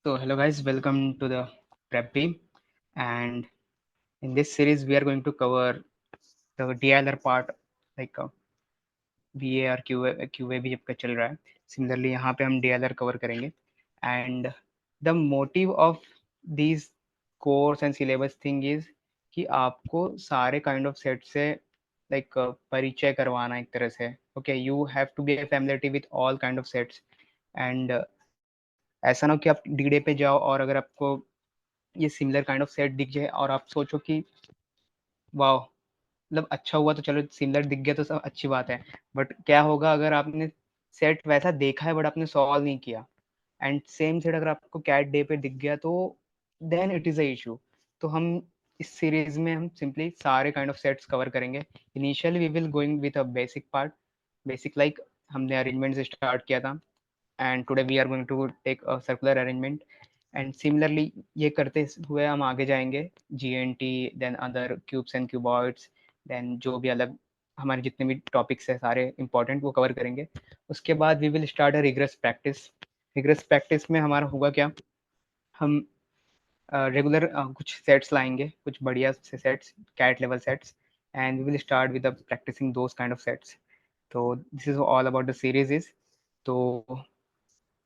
So hello guys, welcome to the Prep Beam, and in this series we are going to cover the DLR part, like VAR QA भी जब का चल रहा है, similarly यहाँ पे हम DLR cover करेंगे, and the motive of these course and syllabus thing is कि आपको सारे kind of set से like परिचय करवाना एक तरह से, okay, you have to get familiarity with all kind of sets, and ऐसा ना हो कि आप D-Day पे जाओ और अगर आपको ये सिमिलर काइंड ऑफ सेट दिख जाए और आप सोचो कि वाह, मतलब अच्छा हुआ तो चलो सिमिलर दिख गया तो सब अच्छी बात है, बट क्या होगा अगर आपने सेट वैसा देखा है बट आपने सॉल्व नहीं किया, एंड सेम सेट अगर आपको कैट डे पे दिख गया तो then it is a issue. तो हम इस सीरीज में हम सिंपली सारे काइंड ऑफ सेट्स कवर करेंगे। Initially we will going with a basic part, basic like हमने अरेंजमेंट से स्टार्ट किया था, and today we are going to take a circular arrangement, and similarly ये करते हुए हम आगे जाएंगे GNT, then other cubes and cuboids, then जो भी अलग हमारे जितने भी टॉपिक्स है सारे इंपॉर्टेंट वो कवर करेंगे। उसके बाद we will start a regress practice. Regress practice में हमारा होगा क्या, हम रेगुलर कुछ सेट्स लाएंगे, कुछ बढ़िया से sets, CAT level sets, and we will start with practicing those kind of sets. तो this is all about the series is. तो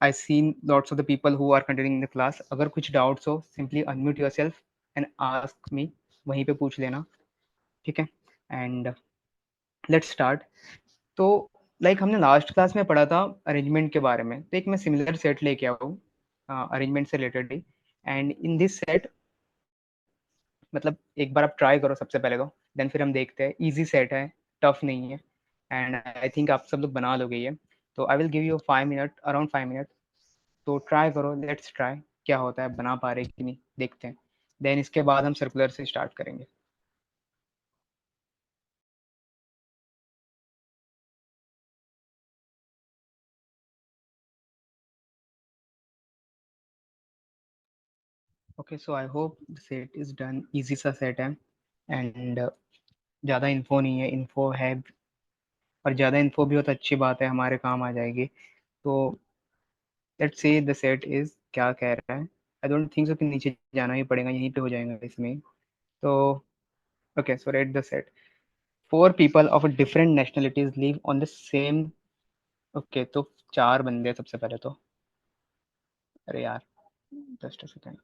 I seen lots of the people who are continuing in the class. अगर कुछ doubts हो, simply unmute yourself and ask me. वहीं पे पूछ लेना, ठीक है? And let's start. तो लाइक हमने लास्ट क्लास में पढ़ा था अरेंजमेंट के बारे में, तो एक मैं सिमिलर सेट लेके आया हूँ अरेंजमेंट से related he. And in this set, मतलब एक बार आप ट्राई करो सबसे पहले तो, देन फिर हम देखते हैं। इजी सेट है, टफ नहीं है, एंड आई थिंक आप सब लोग बना लोगे ये। तो I will give you 5 minute, around 5 minute. तो ट्राई करो, लेट्स ट्राई क्या होता है, बना पा रहे कि नहीं देखते हैं। देन इसके बाद हम सर्कुलर से स्टार्ट करेंगे। Okay, so I hope the set is done. Easy सा सेट है, एंड ज़्यादा इन्फो नहीं है, इन्फो है, और ज़्यादा इन्फो भी हो तो अच्छी बात है, हमारे काम आ जाएगी। तो let's say the set is क्या कह रहा है। आई डोंट थिंक सो कि नीचे जाना ही पड़ेगा, यहीं पे हो जाएगा इसमें। तो okay, so read the set. Four people of different nationalities live on the same. Okay, तो चार बंदे सबसे पहले तो, अरे यार just a second.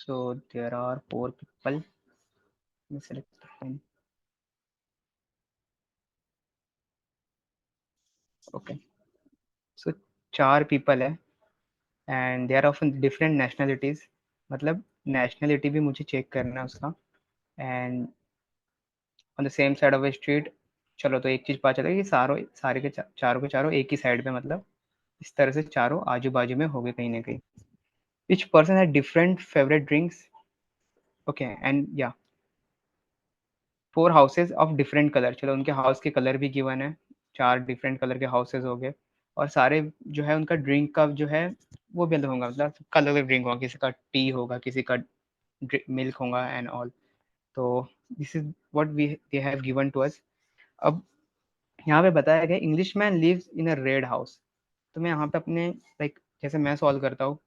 So there are four people. Let me select the pen. Okay. So चार people है, and they are of different nationalities. मतलब nationality भी मुझे check करना है उसका, and on the same side of a street। चलो, तो एक चीज पता चला कि सारे के चारों के चारों एक ही साइड पे, मतलब इस तरह से चारों आजू बाजू में हो गए कहीं ना कहीं। Each person had different favorite drinks. Okay, and yeah, four houses of different colour. चलो, उनके हाउस के कलर भी गिवन है, चार डिफरेंट कलर के हाउसेज हो गए, और सारे जो है उनका ड्रिंक का जो है वो भी अलग होगा, मतलब कलर अलग ड्रिंक होगा, किसी का टी होगा, किसी का मिल्क होगा एंड ऑल। तो this is what we they have given to us. अब यहाँ पे बताया गया English man lives in a red house. तो मैं यहाँ पे अपने लाइक जैसे मैं सॉल्व करता हूँ,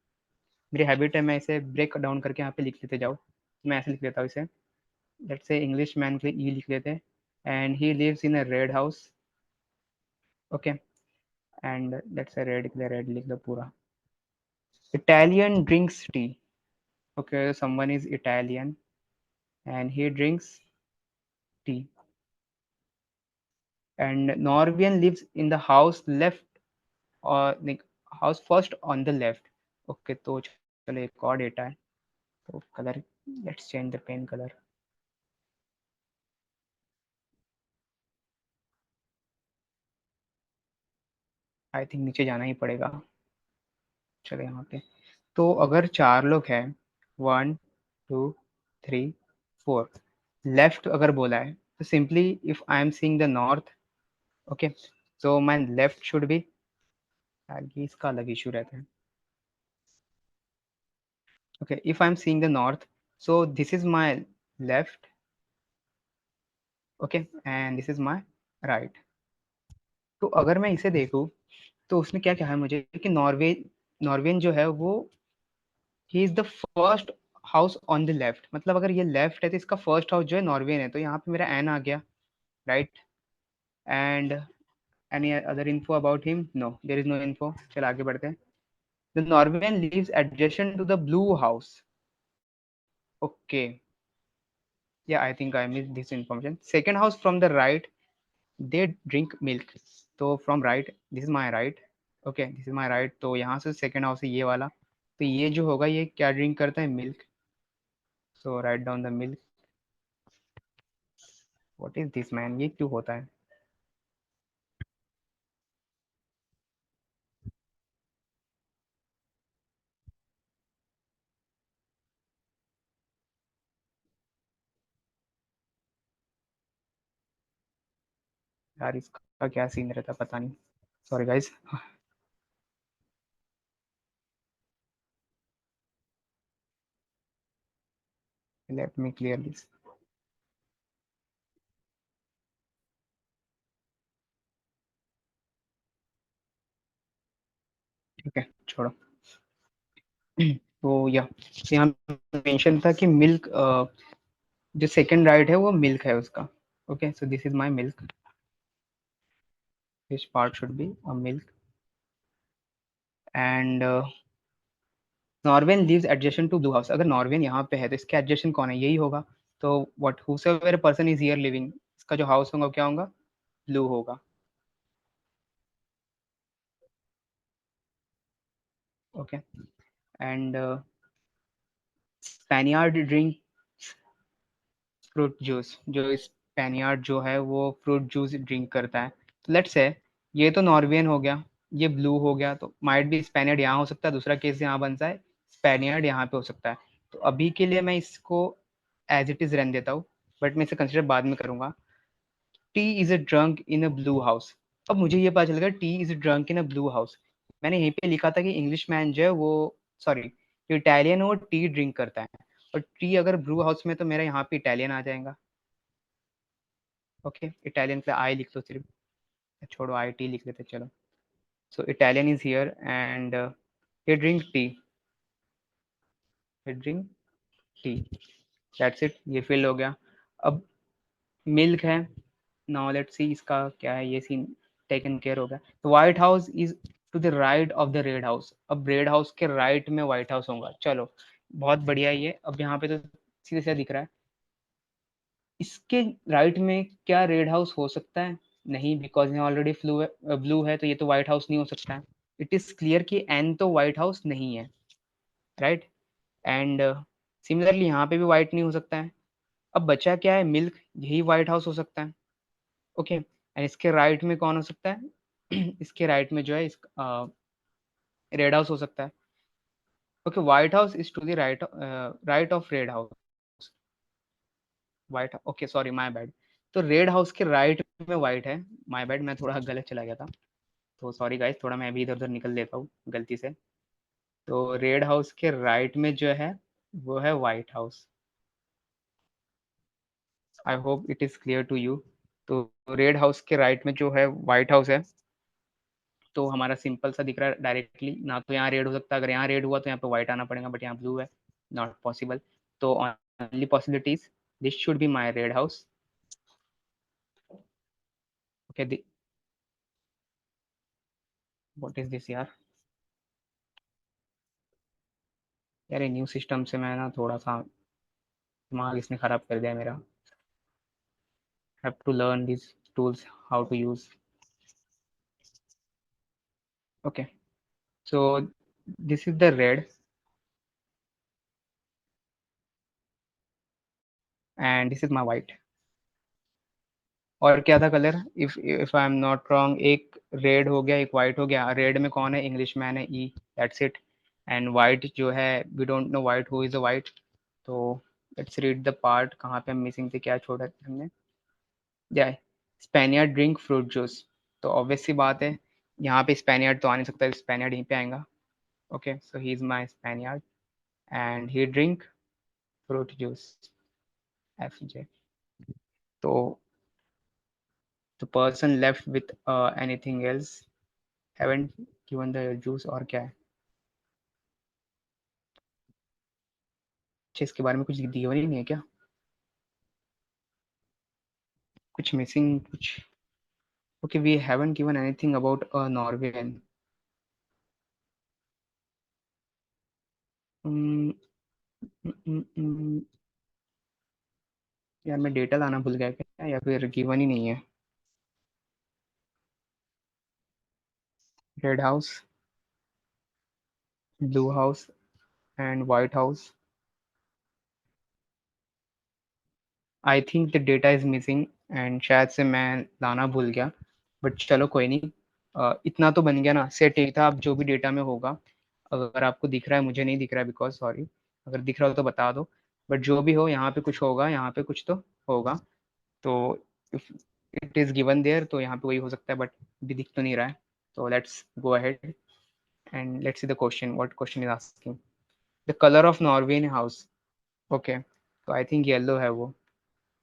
मेरी हैबिट है मैं इसे ब्रेक डाउन करके यहाँ पे लिख लेते जाओ। मैं ऐसे लिख लेता हूँ इसे, लेट्स से इंग्लिश मैन के लिए ई लिख लेते हैं, and he lives in a red house. Okay, and let's say red के लिए रेड लिख दो पूरा। Italian drinks tea. Okay, someone is Italian and he drinks tea, and Norwegian lives in the house left, और house first on the left. Okay, तो चलो एक और डेटा है। तो colour, let's change the pen colour. I think नीचे जाना ही पड़ेगा। चलो यहाँ पे, तो अगर चार लोग हैं, 1 2 3 4, लेफ्ट अगर बोला है तो simply if I am seeing the north, okay, so my left should be, ये इसका अलग इशू रहता है। Okay, if I'm seeing the north, so this is my left, okay, and this is my right. तो अगर मैं इसे देखूं तो उसमें क्या क्या है मुझे कि नॉर्वेन जो है वो he is the first house on the left, मतलब अगर ये लेफ्ट है तो इसका फर्स्ट हाउस जो है नॉर्वेन है, तो यहाँ पे मेरा एन आ गया, right. And any other info about him? No, there is no info. चल आगे बढ़ते हैं। The Norwegian lives adjacent to the blue house. Okay, yeah, I think I missed this information. Second house from the right, they drink milk. तो from right, this is my right, okay, this is my right, तो यहाँ से second house है ये वाला, तो ये जो होगा ये क्या ड्रिंक करता है? Milk. So write down the milk. What is this man, ये क्यों होता है? यार इसका क्या सीन रहता पता नहीं, sorry guys. Let me clear this. ठीक है, छोड़ो। तो या यहाँ मेंशन था कि मिल्क, जो सेकंड राइट है वो मिल्क है उसका। Okay, so this is my milk, this part should be a milk. And Norwegian lives adjacent to blue house. अगर नॉर्वेन यहाँ पे है तो इसके एडजेसेंट कौन है? यही होगा। तो what whoever person is here living, इसका जो हाउस होगा क्या होगा? ब्लू होगा। Okay, and Spaniard drink fruit juice. जो स्पेनियार्ड जो है वो फ्रूट जूस ड्रिंक करता है। तो लेट्स से ये तो नॉर्वेन हो गया, ये ब्लू हो गया, तो माइट भी स्पेनियर्ड यहाँ हो सकता है, दूसरा केस यहाँ बनता है स्पेनियर्ड यहाँ पे हो सकता है। तो अभी के लिए मैं इसको एज इट इज रहने देता हूँ, बट मैं इसे कंसिडर बाद में करूंगा। T is a drunk in a blue house. अब मुझे ये पता चल गया T is a drunk in a blue house. मैंने यहीं पे लिखा था कि इंग्लिश मैन जो है वो, सॉरी, जो इटालियन वो टी ड्रिंक करता है, और टी अगर ब्लू हाउस में तो मेरा यहाँ पे इटालियन आ जाएगा। ओके, इटालियन पे आई लिख लो सिर्फ, छोड़ो आई टी लिख लेते चलो। सो इटालियन इज हियर एंड ये ड्रिंक टी, ये ड्रिंक टी, दैट्स इट, ये फिल हो गया। अब मिल्क है। नाउ लेट्स सी इसका क्या है, ये सीन टेकन केयर हो गया। तो white house is to the right of the red house. अब रेड हाउस के राइट में व्हाइट हाउस होगा, चलो बहुत बढ़िया। ये अब यहाँ पे तो सीधे सीधे दिख रहा है। इसके राइट में क्या रेड हाउस हो सकता है? नहीं, बिकॉज यहाँ ऑलरेडी ब्लू है, तो ये तो व्हाइट हाउस नहीं हो सकता है। इट इज क्लियर कि एन तो व्हाइट हाउस नहीं है, राइट। एंड सिमिलरली यहाँ पे भी व्हाइट नहीं हो सकता है। अब बचा क्या है? मिल्क, यही व्हाइट हाउस हो सकता है। ओके, एंड इसके राइट में कौन हो सकता है? इसके राइट में जो है रेड हाउस हो सकता है। Okay, white house is to the right, right of red house. White, okay sorry my bad. तो रेड हाउस के राइट में व्हाइट है। माय बैड, मैं थोड़ा गलत चला गया था, तो सॉरी गाइस, थोड़ा मैं अभी इधर उधर निकल लेता हूँ गलती से। तो रेड हाउस के राइट में जो है वो है white house. I hope it is clear to you. तो रेड हाउस के राइट में जो है व्हाइट हाउस है। तो हमारा सिंपल सा दिख रहा है डायरेक्टली, ना तो यहाँ रेड हो सकता है, अगर यहाँ रेड हुआ तो यहाँ पे व्हाइट आना पड़ेगा, बट यहाँ ब्लू है, नॉट पॉसिबल। तो only possibilities, this should be my red house. Okay, what is this यार? यार न्यू सिस्टम से मैं ना थोड़ा सा दिमाग इसने खराब कर दिया मेरा। Have to learn this tools, how to use. Okay, so this is the red and this is my white. और क्या था colour? If I am not wrong, एक रेड हो गया, एक वाइट हो गया। रेड में कौन है? इंग्लिश मैन है, ई, दैट्स इट। एंड वाइट जो है, we don't know white, who is the white. तो लेट्स रीड द पार्ट, कहाँ पे हम मिसिंग थे, क्या छोड़ा था हमने? जाए, स्पेनियर्ड ड्रिंक फ्रूट जूस। तो ऑब्वियस सी बात है, यहाँ पे स्पेनियर्ड तो आ नहीं सकता, स्पेनियर्ड यहीं पे आएगा। Okay, so he is my स्पेनियर्ड and he drink fruit juice. FJ. So the person left with anything else haven't given the juice और क्या है? अच्छा इसके बारे में कुछ दिया नहीं है क्या? कुछ मिसिंग कुछ? Okay, we haven't given anything about Norwegian. Mm, mm. यार मैं डेटा लाना भूल गया क्या या फिर गिवन ही नहीं है? Red house, blue house and white house. I think the data is missing and शायद से मैं लाना भूल गया. बट चलो कोई नहीं. इतना तो बन गया ना, सेट एक था. अब जो भी डेटा में होगा, अगर आपको दिख रहा है, मुझे नहीं दिख रहा है बिकॉज सॉरी. अगर दिख रहा हो तो बता दो. बट जो भी हो, यहाँ पे कुछ होगा, यहाँ पे कुछ तो होगा. तो if it is given there तो यहाँ पे वही हो सकता है, बट भी दिख तो नहीं रहा है. तो let's go ahead and let's see the question. What question is asking? The colour of नॉर्वेन house. Okay, तो आई थिंक येलो है वो.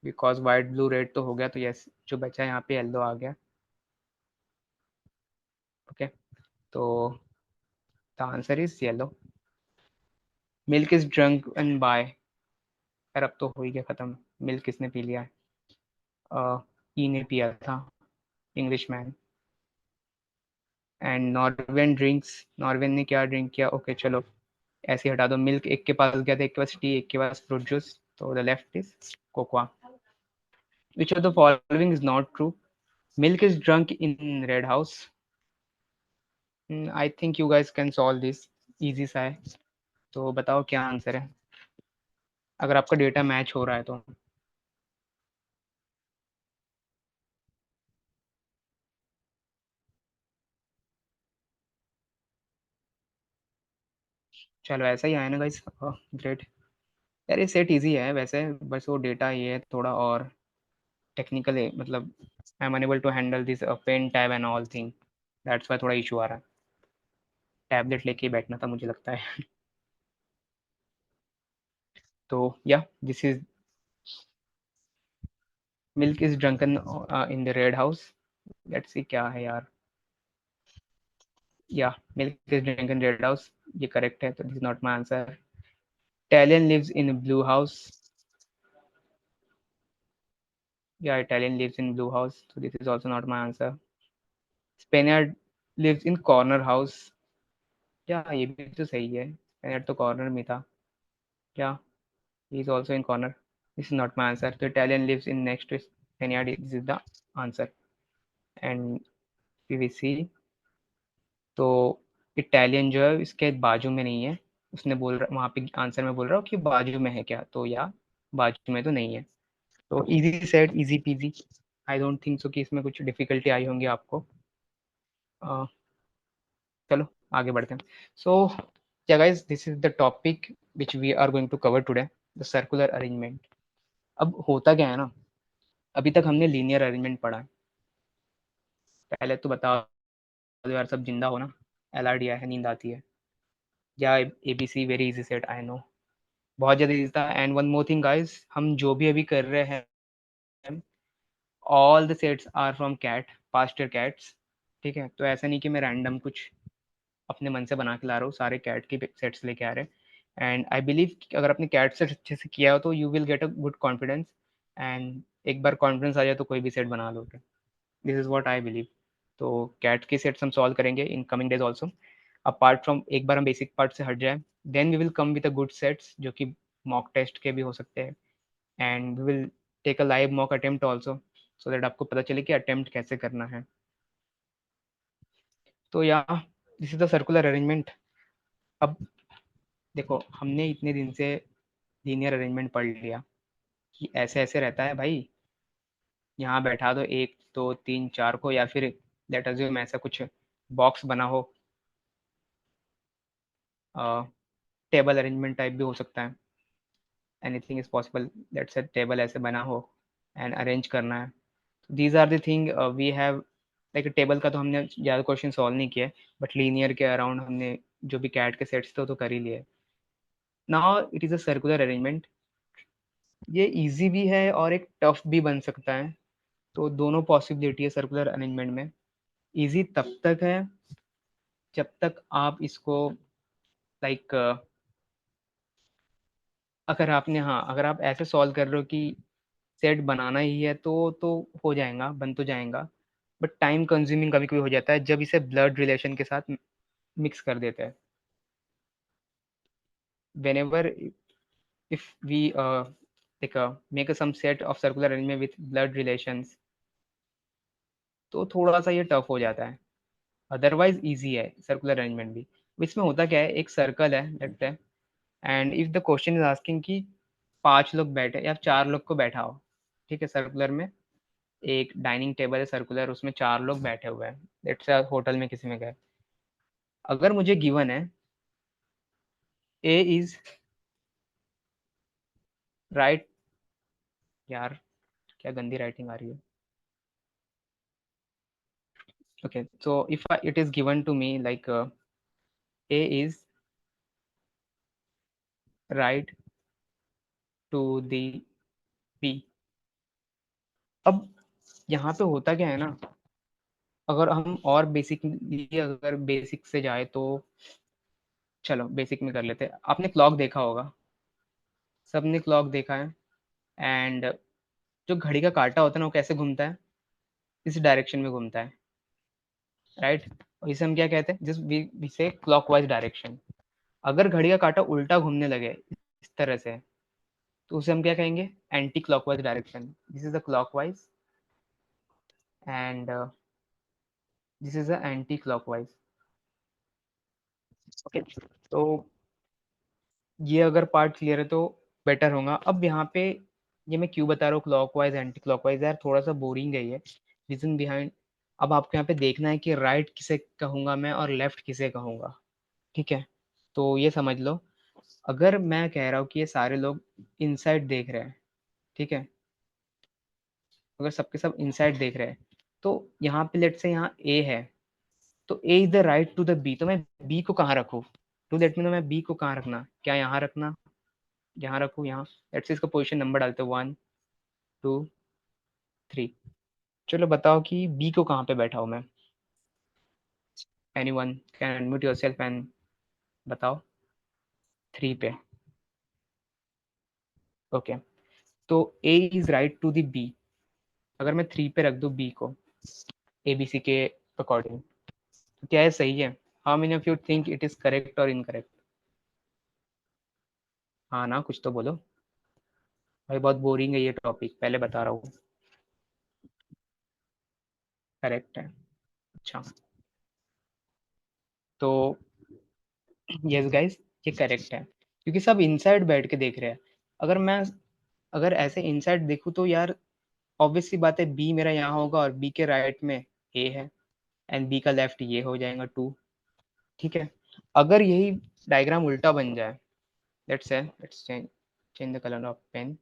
बिकॉज वाइट ब्लू रेड तो हो गया, तो यस जो बचा है यहाँ पे येलो आ गया. ओके, तो the answer is yellow. Milk is drunk and by. यार अब तो हो ही गया खत्म. मिल्क किसने पी लिया है? ई ने पिया था, इंग्लिश मैन. And नॉर्वेन drinks. नॉर्वेन ने क्या ड्रिंक किया? ओके चलो ऐसे ही हटा दो. मिल्क एक के पास गया था, एक के पास टी, एक के पास फ्रूट जूस. तो the left is cocoa. Which of the following is not true? Milk is drunk in red house. I think you guys can solve this. Easy सा है. तो बताओ क्या आंसर है, अगर आपका डेटा मैच हो रहा है तो. चलो ऐसा ही आया ना गाइस. ग्रेट. यार ये सेट इजी है वैसे, बस वो डेटा ये है थोड़ा और टेक्निकल है. मतलब I am unable to handle this pen tab and all thing. That's why थोड़ा इशू आ रहा है. टैबलेट लेके ही बैठना था मुझे लगता है. तो yeah this is milk is drunken in the red house. Let's see क्या है यार. या milk is drunken red house, ये करेक्ट है. तो this is not my answer. Italian lives in a blue house. Yeah, Italian lives in blue house. So this is also not my answer. Spaniard lives in corner house. Yeah, ये भी तो सही है. Spaniard तो corner में था. Yeah, he is also in corner. This is not my answer. So Italian lives in next to Spaniard. This is the answer. And PVC. तो Italian जो है इसके बाजू में नहीं है. उसने बोल रहा वहाँ पे आंसर में बोल रहा हूँ कि बाजू में है क्या, तो या बाजू में तो नहीं है. तो easy set, easy PG. I don't think so कि इसमें कुछ डिफिकल्टी आई होंगी आपको. अ, चलो आगे बढ़ते हैं. So yeah guys, this is the topic which we are going to cover today, the circular arrangement. अब होता क्या है ना, अभी तक हमने लीनियर अरेंजमेंट पढ़ा है. पहले तो बताओ यार, सब जिंदा हो ना? LRDI है, नींद आती है. Yeah ABC very easy set, I know. बहुत ज़्यादा इजी था. And one more thing guys, हम जो भी अभी कर रहे हैं, all the sets are from CAT, past CATs. ठीक है, तो ऐसा नहीं कि मैं रैंडम कुछ अपने मन से बना के ला रहा हूँ. सारे कैट के सेट्स लेके आ रहे हैं. एंड आई बिलीव कि अगर अपने कैट सेट अच्छे से किया हो तो you will get a good confidence. And एक बार कॉन्फिडेंस आ जाए तो कोई भी सेट बना लोगे. This is what I believe. तो कैट के सेट्स हम सॉल्व करेंगे in coming days also. Apart from, एक बार हम बेसिक पार्ट से हट जाए, then we will come with a good sets जो कि मॉक टेस्ट के भी हो सकते हैं. And we will take a live mock attempt also, so that आपको पता चले कि अटेम्प्ट कैसे करना है. तो yeah this is the circular arrangement. अब देखो, हमने इतने दिन से लीनियर अरेंजमेंट पढ़ लिया कि ऐसे ऐसे रहता है भाई. यहाँ बैठा दो एक दो तीन चार को, या फिर लेट अज्यूम ऐसा कुछ बॉक्स बना हो. टेबल अरेंजमेंट टाइप भी हो सकता है. Anything is possible. Let's say table ऐसे बना हो एंड अरेंज करना है. These are the thing we have. Like table का तो हमने ज़्यादा क्वेश्चन सॉल्व नहीं किया, बट लीनियर के अराउंड हमने जो भी कैट के सेट्स थे वो तो कर ही लिए. Now it is a circular arrangement. ये इजी भी है और एक टफ भी बन सकता है, तो दोनों पॉसिबिलिटी है सर्कुलर अरेंजमेंट में। इजी तब तक है जब तक आप इसको लाइक अगर आप ऐसे सॉल्व कर रहे हो कि सेट बनाना ही है तो हो जाएगा, बन तो जाएगा। बट टाइम कंज्यूमिंग कभी कभी हो जाता है जब इसे ब्लड रिलेशन के साथ मिक्स कर देते हैं। whenever if we make some set of circular arrangement with blood relations, तो थोड़ा सा ये टफ हो जाता है। अदरवाइज इजी है सर्कुलर अरेंजमेंट भी। इसमें होता क्या है, एक सर्कल है let's say, and if the question is asking कि 5 लोग बैठे या 4 लोग को बैठाओ, ठीक है, सर्कुलर में एक डाइनिंग टेबल है सर्कुलर, उसमें 4 लोग बैठे हुए हैं, लेट्स से होटल में किसी में गए। अगर मुझे गिवन है ए इज राइट, यार क्या गंदी राइटिंग आ रही है। Okay, so if it is given to me like A is right to the B। अब यहाँ पे होता क्या है ना, अगर हम और अगर बेसिक से जाए तो, चलो बेसिक में कर लेते हैं। आपने क्लॉक देखा होगा, सबने क्लॉक देखा है, एंड जो घड़ी का कांटा होता है ना वो कैसे घूमता है, इस डायरेक्शन में घूमता है, राइट। और इसे हम क्या कहते हैं, जिस वी से क्लॉकवाइज डायरेक्शन। अगर घड़ी का कांटा उल्टा घूमने लगे इस तरह से, तो उसे हम क्या कहेंगे, anti clockwise direction. This is the clockwise and this is the anti clockwise. Okay, तो ये अगर पार्ट क्लियर है तो बेटर होगा। अब यहाँ पे ये मैं क्यों बता रहा हूँ क्लॉकवाइज एंटी क्लॉकवाइज, यार थोड़ा सा बोरिंग है ये, रीजन बिहाइंड। अब आपको यहाँ पे देखना है कि राइट किसे कहूँगा मैं और लेफ्ट किसे कहूँगा, ठीक है। तो ये समझ लो, अगर मैं कह रहा हूँ कि ये सारे लोग इनसाइड देख रहे हैं, ठीक है, अगर सबके सब इनसाइड देख रहे हैं, तो यहाँ पे लेट से यहाँ ए है, तो A is the right to the B, तो मैं बी को कहाँ रखूँ, टू लेट मी नो मैं बी को कहाँ रखना, क्या यहाँ रखना, यहाँ रखूँ, यहाँ। लेट्स से इसका पोजीशन नंबर डालते हैं 1 2 3। चलो बताओ कि बी को कहाँ पे बैठा हूँ मैं, anyone can unmute yourself and बताओ। 3 पे, ओके। तो A is right to the B, अगर मैं 3 पे रख दूँ बी को ए बी सी के अकॉर्डिंग, तो क्या है, सही है। How many of you think it is correct और इनकरेक्ट? हाँ ना, कुछ तो बोलो भाई, बहुत बोरिंग है ये टॉपिक, पहले बता रहा हूँ। करेक्ट है, अच्छा। तो यस गाइस, ये करेक्ट है क्योंकि सब इनसाइड बैठ के देख रहे हैं। अगर मैं अगर ऐसे इनसाइड देखूँ तो यार ऑब्वियस सी बात है, बी मेरा यहाँ होगा और बी के राइट में ए है, एंड बी का लेफ्ट ये हो जाएगा 2, ठीक है। अगर यही डायग्राम उल्टा बन जाए, let's change change the colour of pen.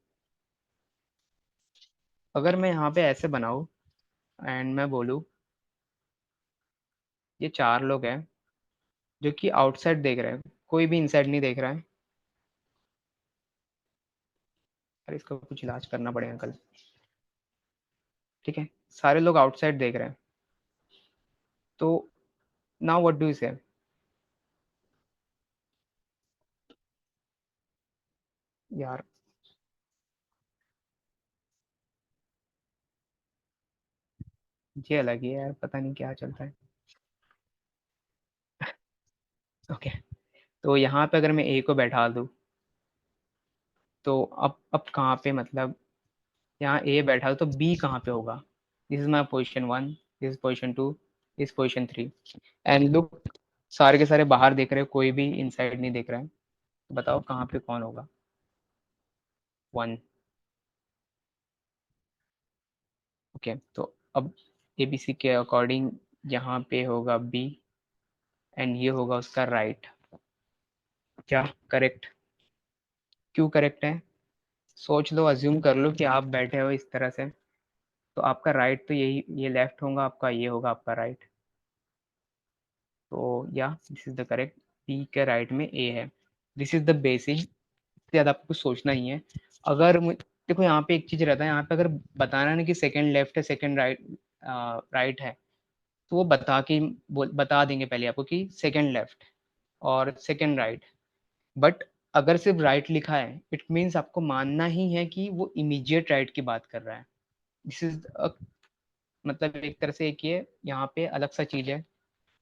अगर मैं यहाँ पे ऐसे बनाऊँ एंड मैं बोलूँ ये 4 लोग हैं जो कि आउटसाइड देख रहे हैं, कोई भी इनसाइड नहीं देख रहा है। अरे इसका कुछ इलाज करना पड़ेगा कल, ठीक है। सारे लोग आउटसाइड देख रहे हैं, तो नाउ व्हाट डू यू से? यार ये अलग ही है यार, पता नहीं क्या चलता है। ओके, तो यहाँ पे अगर मैं ए को बैठा दूँ, तो अब कहाँ पे, मतलब यहाँ ए बैठा तो बी कहाँ पे होगा? This is my position 1, this is position 2, this position 3, and look, सारे के सारे बाहर देख रहे हैं, कोई भी इनसाइड नहीं देख रहा है। तो बताओ कहाँ पे कौन होगा? 1। ओके, तो अब ए बी सी के अकॉर्डिंग यहाँ पे होगा बी, एंड ये होगा उसका राइट। क्या करेक्ट? क्यों करेक्ट है? सोच लो, अज्यूम कर लो कि आप बैठे हो इस तरह से, तो आपका राइट तो यही, ये लेफ्ट होगा आपका, ये होगा आपका राइट। तो yeah this is the correct, B के राइट में ए है। दिस इज द बेसिक, ज़्यादा आपको कुछ सोचना ही है। देखो यहाँ पे एक चीज़ रहता है, यहाँ पे अगर बताना नहीं कि सेकंड लेफ्ट है सेकंड राइट राइट है, तो वो बता देंगे पहले आपको कि सेकंड लेफ्ट और सेकंड राइट। बट अगर सिर्फ राइट लिखा है, इट मीन्स आपको मानना ही है कि वो इमीडिएट राइट की बात कर रहा है। दिस इज मतलब एक तरह से एक ये यहाँ पे अलग सा चीज़ है,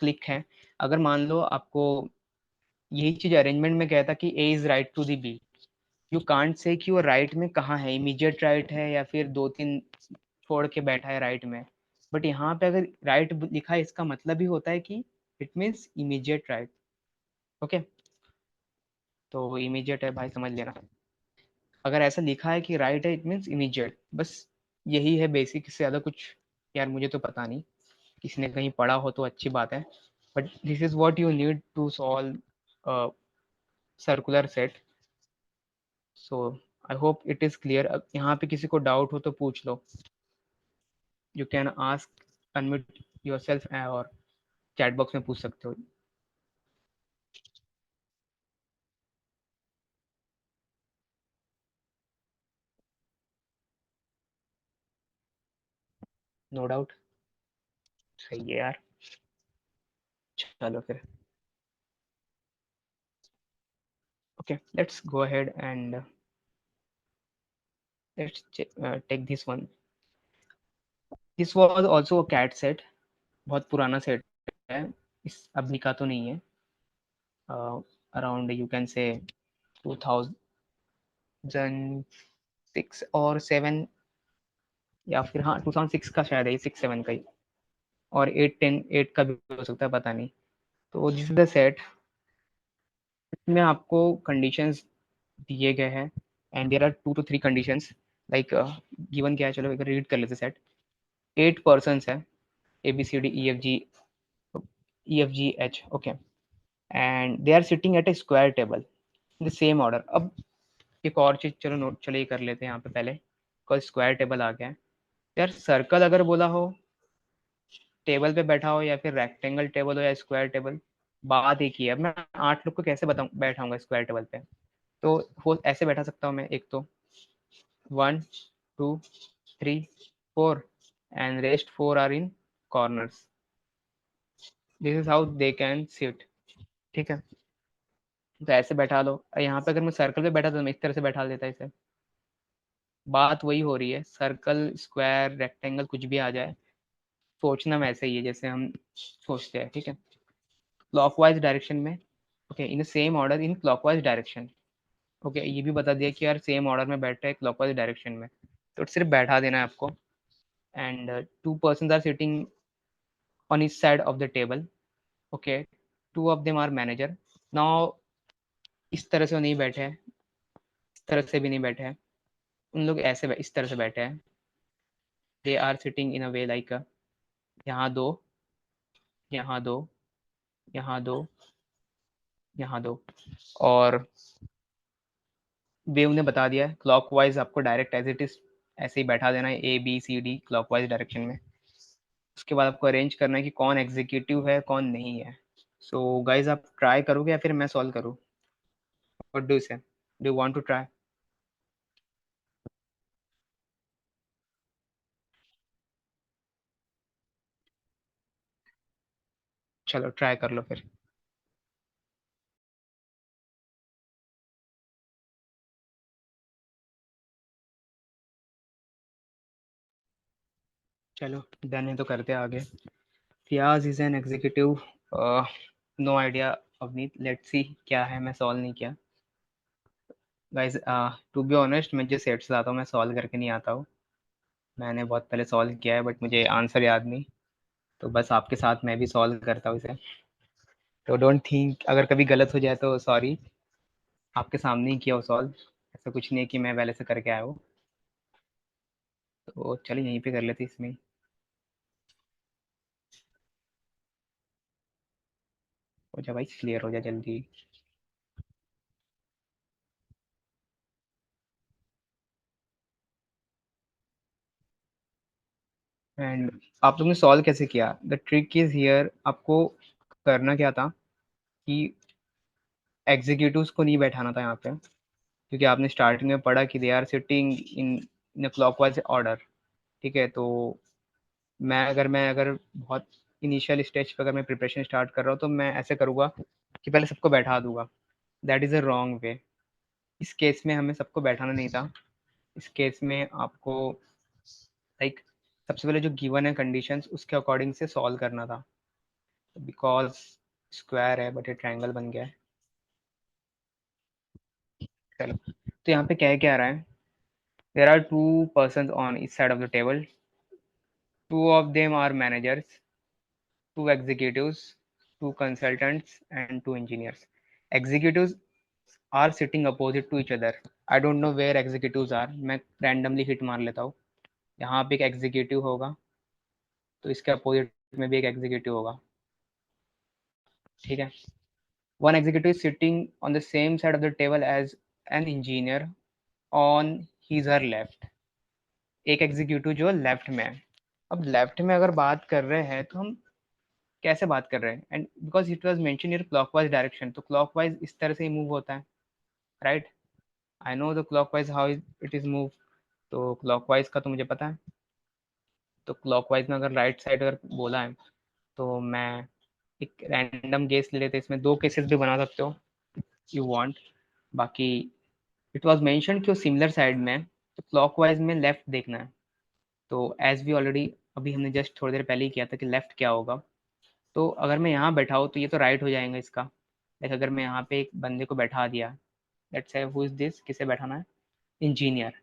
क्लिक है। अगर मान लो आपको यही चीज़ अरेंजमेंट में कहता कि A is right to the B, you can't say कि वो राइट में कहाँ है, इमीडिएट राइट है या फिर 2-3 छोड़ के बैठा है राइट में। बट यहाँ पे अगर राइट लिखा है, इसका मतलब ही होता है कि it means immediate right. Okay, तो इमीडिएट है भाई, समझ लेना। अगर ऐसा लिखा है कि राइट है, इट मीन्स इमीडिएट, बस यही है बेसिक, इससे ज़्यादा कुछ यार मुझे तो पता नहीं, किसी ने कहीं पढ़ा हो तो अच्छी बात है। But this is what you need to solve circular set. So I hope it is clear. अब यहाँ पे किसी को डाउट हो तो पूछ लो, you can ask, unmute yourself और चैट बॉक्स में पूछ सकते हो। नो डाउट, सही है यार। चलो फिर, okay let's go ahead and let's take this one. This was also a CAT set, बहुत पुराना सेट है, इस अभी का तो नहीं है। अराउंड यू कैन से 2006 और 7, या फिर हाँ 2006 का शायद है, 6-7 का ही, और 8-10 का भी हो सकता है, पता नहीं। तो दिस इज द सेट, इसमें आपको कंडीशंस दिए गए हैं and there are 2 to 3 conditions. Like given क्या है, चलो एक रीड कर लेते। सेट 8 पर्सन्स है, ABCDEFG okay, and they are sitting at a square table in the same order. अब एक और चीज, चलो नोट, चलो ये कर लेते हैं यहाँ पे पहले, कल स्क्वायर टेबल आ गया है। यार सर्कल अगर बोला हो, टेबल पे बैठा हो, या फिर रेक्टेंगल टेबल हो या स्क्वायर टेबल, बात एक ही है। अब मैं 8 लोग को कैसे बताऊँ बैठाऊंगा स्क्वायर टेबल पे? तो वो ऐसे बैठा सकता हूँ मैं, एक तो 1 2 3 4 and rest 4 are in corners. This is how they can sit, ठीक है। तो ऐसे बैठा लो। यहाँ पे अगर मैं सर्कल पे बैठा तो मैं इस तरह से बैठा देता इसे। बात वही हो रही है, सर्कल स्क्वायर रेक्टेंगल कुछ भी आ जाए, सोचना वैसे ही है जैसे हम सोचते हैं, ठीक है। क्लॉकवाइज डायरेक्शन में, okay, in same order in clockwise direction. Okay, ये भी बता दिया कि यार सेम ऑर्डर में बैठ रहे हैं क्लॉकवाइज डायरेक्शन में, तो सिर्फ बैठा देना है आपको। And 2 persons are sitting on each side of the table, okay, 2 of them are manager. Now इस तरह से वो नहीं बैठे हैं, इस तरह से भी नहीं बैठे हैं, उन लोग ऐसे इस तरह से बैठे हैं। They are sitting in a way like, यहाँ दो, यहाँ दो, यहाँ दो, यहाँ दो। और वेव ने बता दिया है क्लॉकवाइज आपको डायरेक्ट एज इट इज ऐसे ही बैठा देना है, ABCD क्लॉकवाइज डायरेक्शन में। उसके बाद आपको अरेंज करना है कि कौन एग्जीक्यूटिव है कौन नहीं है। सो गाइज आप ट्राई करोगे या फिर मैं सॉल्व करूँ? What do you say, do you want to try? चलो ट्राई कर लो फिर। चलो डन है तो करते हैं आगे। Fiyaz is an executive, no idea Avneet, let's see क्या है, मैं सॉल्व नहीं किया। गाइज टू बी ऑनेस्ट, मैं जो सेट्स लाता हूँ मैं सॉल्व करके नहीं आता हूँ। मैंने बहुत पहले सॉल्व किया है बट मुझे आंसर याद नहीं, तो बस आपके साथ मैं भी सॉल्व करता हूँ इसे। तो डोंट थिंक अगर कभी गलत हो जाए तो सॉरी, आपके सामने ही किया हो सॉल्व, ऐसा कुछ नहीं है कि मैं पहले से करके आया हूँ। तो चलिए यहीं पे कर लेते इसमें। हो जा भाई, क्लियर हो जा जल्दी। एंड आप लोगों ने सॉल्व कैसे किया? द ट्रिक इज हियर, आपको करना क्या था कि एग्जीक्यूटिव्स को नहीं बैठाना था यहाँ पे, क्योंकि आपने स्टार्टिंग में पढ़ा कि they are sitting in clockwise order. ठीक है, तो मैं अगर बहुत इनिशियल स्टेज पर अगर मैं प्रिपरेशन स्टार्ट कर रहा हूँ तो मैं ऐसे करूँगा कि पहले सबको बैठा दूंगा। That is a wrong way. इस केस में हमें सबको बैठाना नहीं था। इस केस में आपको लाइक सबसे पहले जो गिवन है कंडीशंस उसके अकॉर्डिंग से सॉल्व करना था। बिकॉज स्क्वायर है बट ये ट्रायंगल बन गया है। चलो, तो यहाँ पे क्या क्या आ रहा है? There are two person on इस side of the table. Two of them are managers, two executives, two consultants, and two engineers. Executives are sitting opposite to each other. I don't know where executives are. मैं randomly hit मार लेता हूँ। यहाँ पे एक executive होगा तो इसके अपोजिट में भी एक एग्जीक्यूटिव होगा। ठीक है, one executive sitting on the same side of the table as an engineer on his her left. एक एग्जीक्यूटिव जो लेफ्ट में है। अब लेफ्ट में अगर बात कर रहे हैं तो हम कैसे बात कर रहे हैं? And because it was mention in clockwise direction, तो क्लॉकवाइज इस तरह से ही मूव होता है, right? I know the clockwise how it is move. तो क्लॉकवाइज का तो मुझे पता है। तो क्लॉकवाइज में अगर राइट साइड अगर बोला है तो मैं एक रैंडम गेस ले लेते, इसमें दो केसेस भी बना सकते हो यू वांट। बाकी इट वाज मेंशन कि वो सिमिलर साइड में है, तो क्लॉकवाइज में लेफ्ट देखना है। तो एज वी ऑलरेडी अभी हमने जस्ट थोड़ी देर पहले ही किया था कि लेफ्ट क्या होगा। तो अगर मैं यहाँ बैठा हूँ तो ये तो राइट हो जाएगा इसका। लाइक अगर मैं यहाँ पे एक बंदे को बैठा दिया, let's say who is this, किसे बैठाना है? इंजीनियर।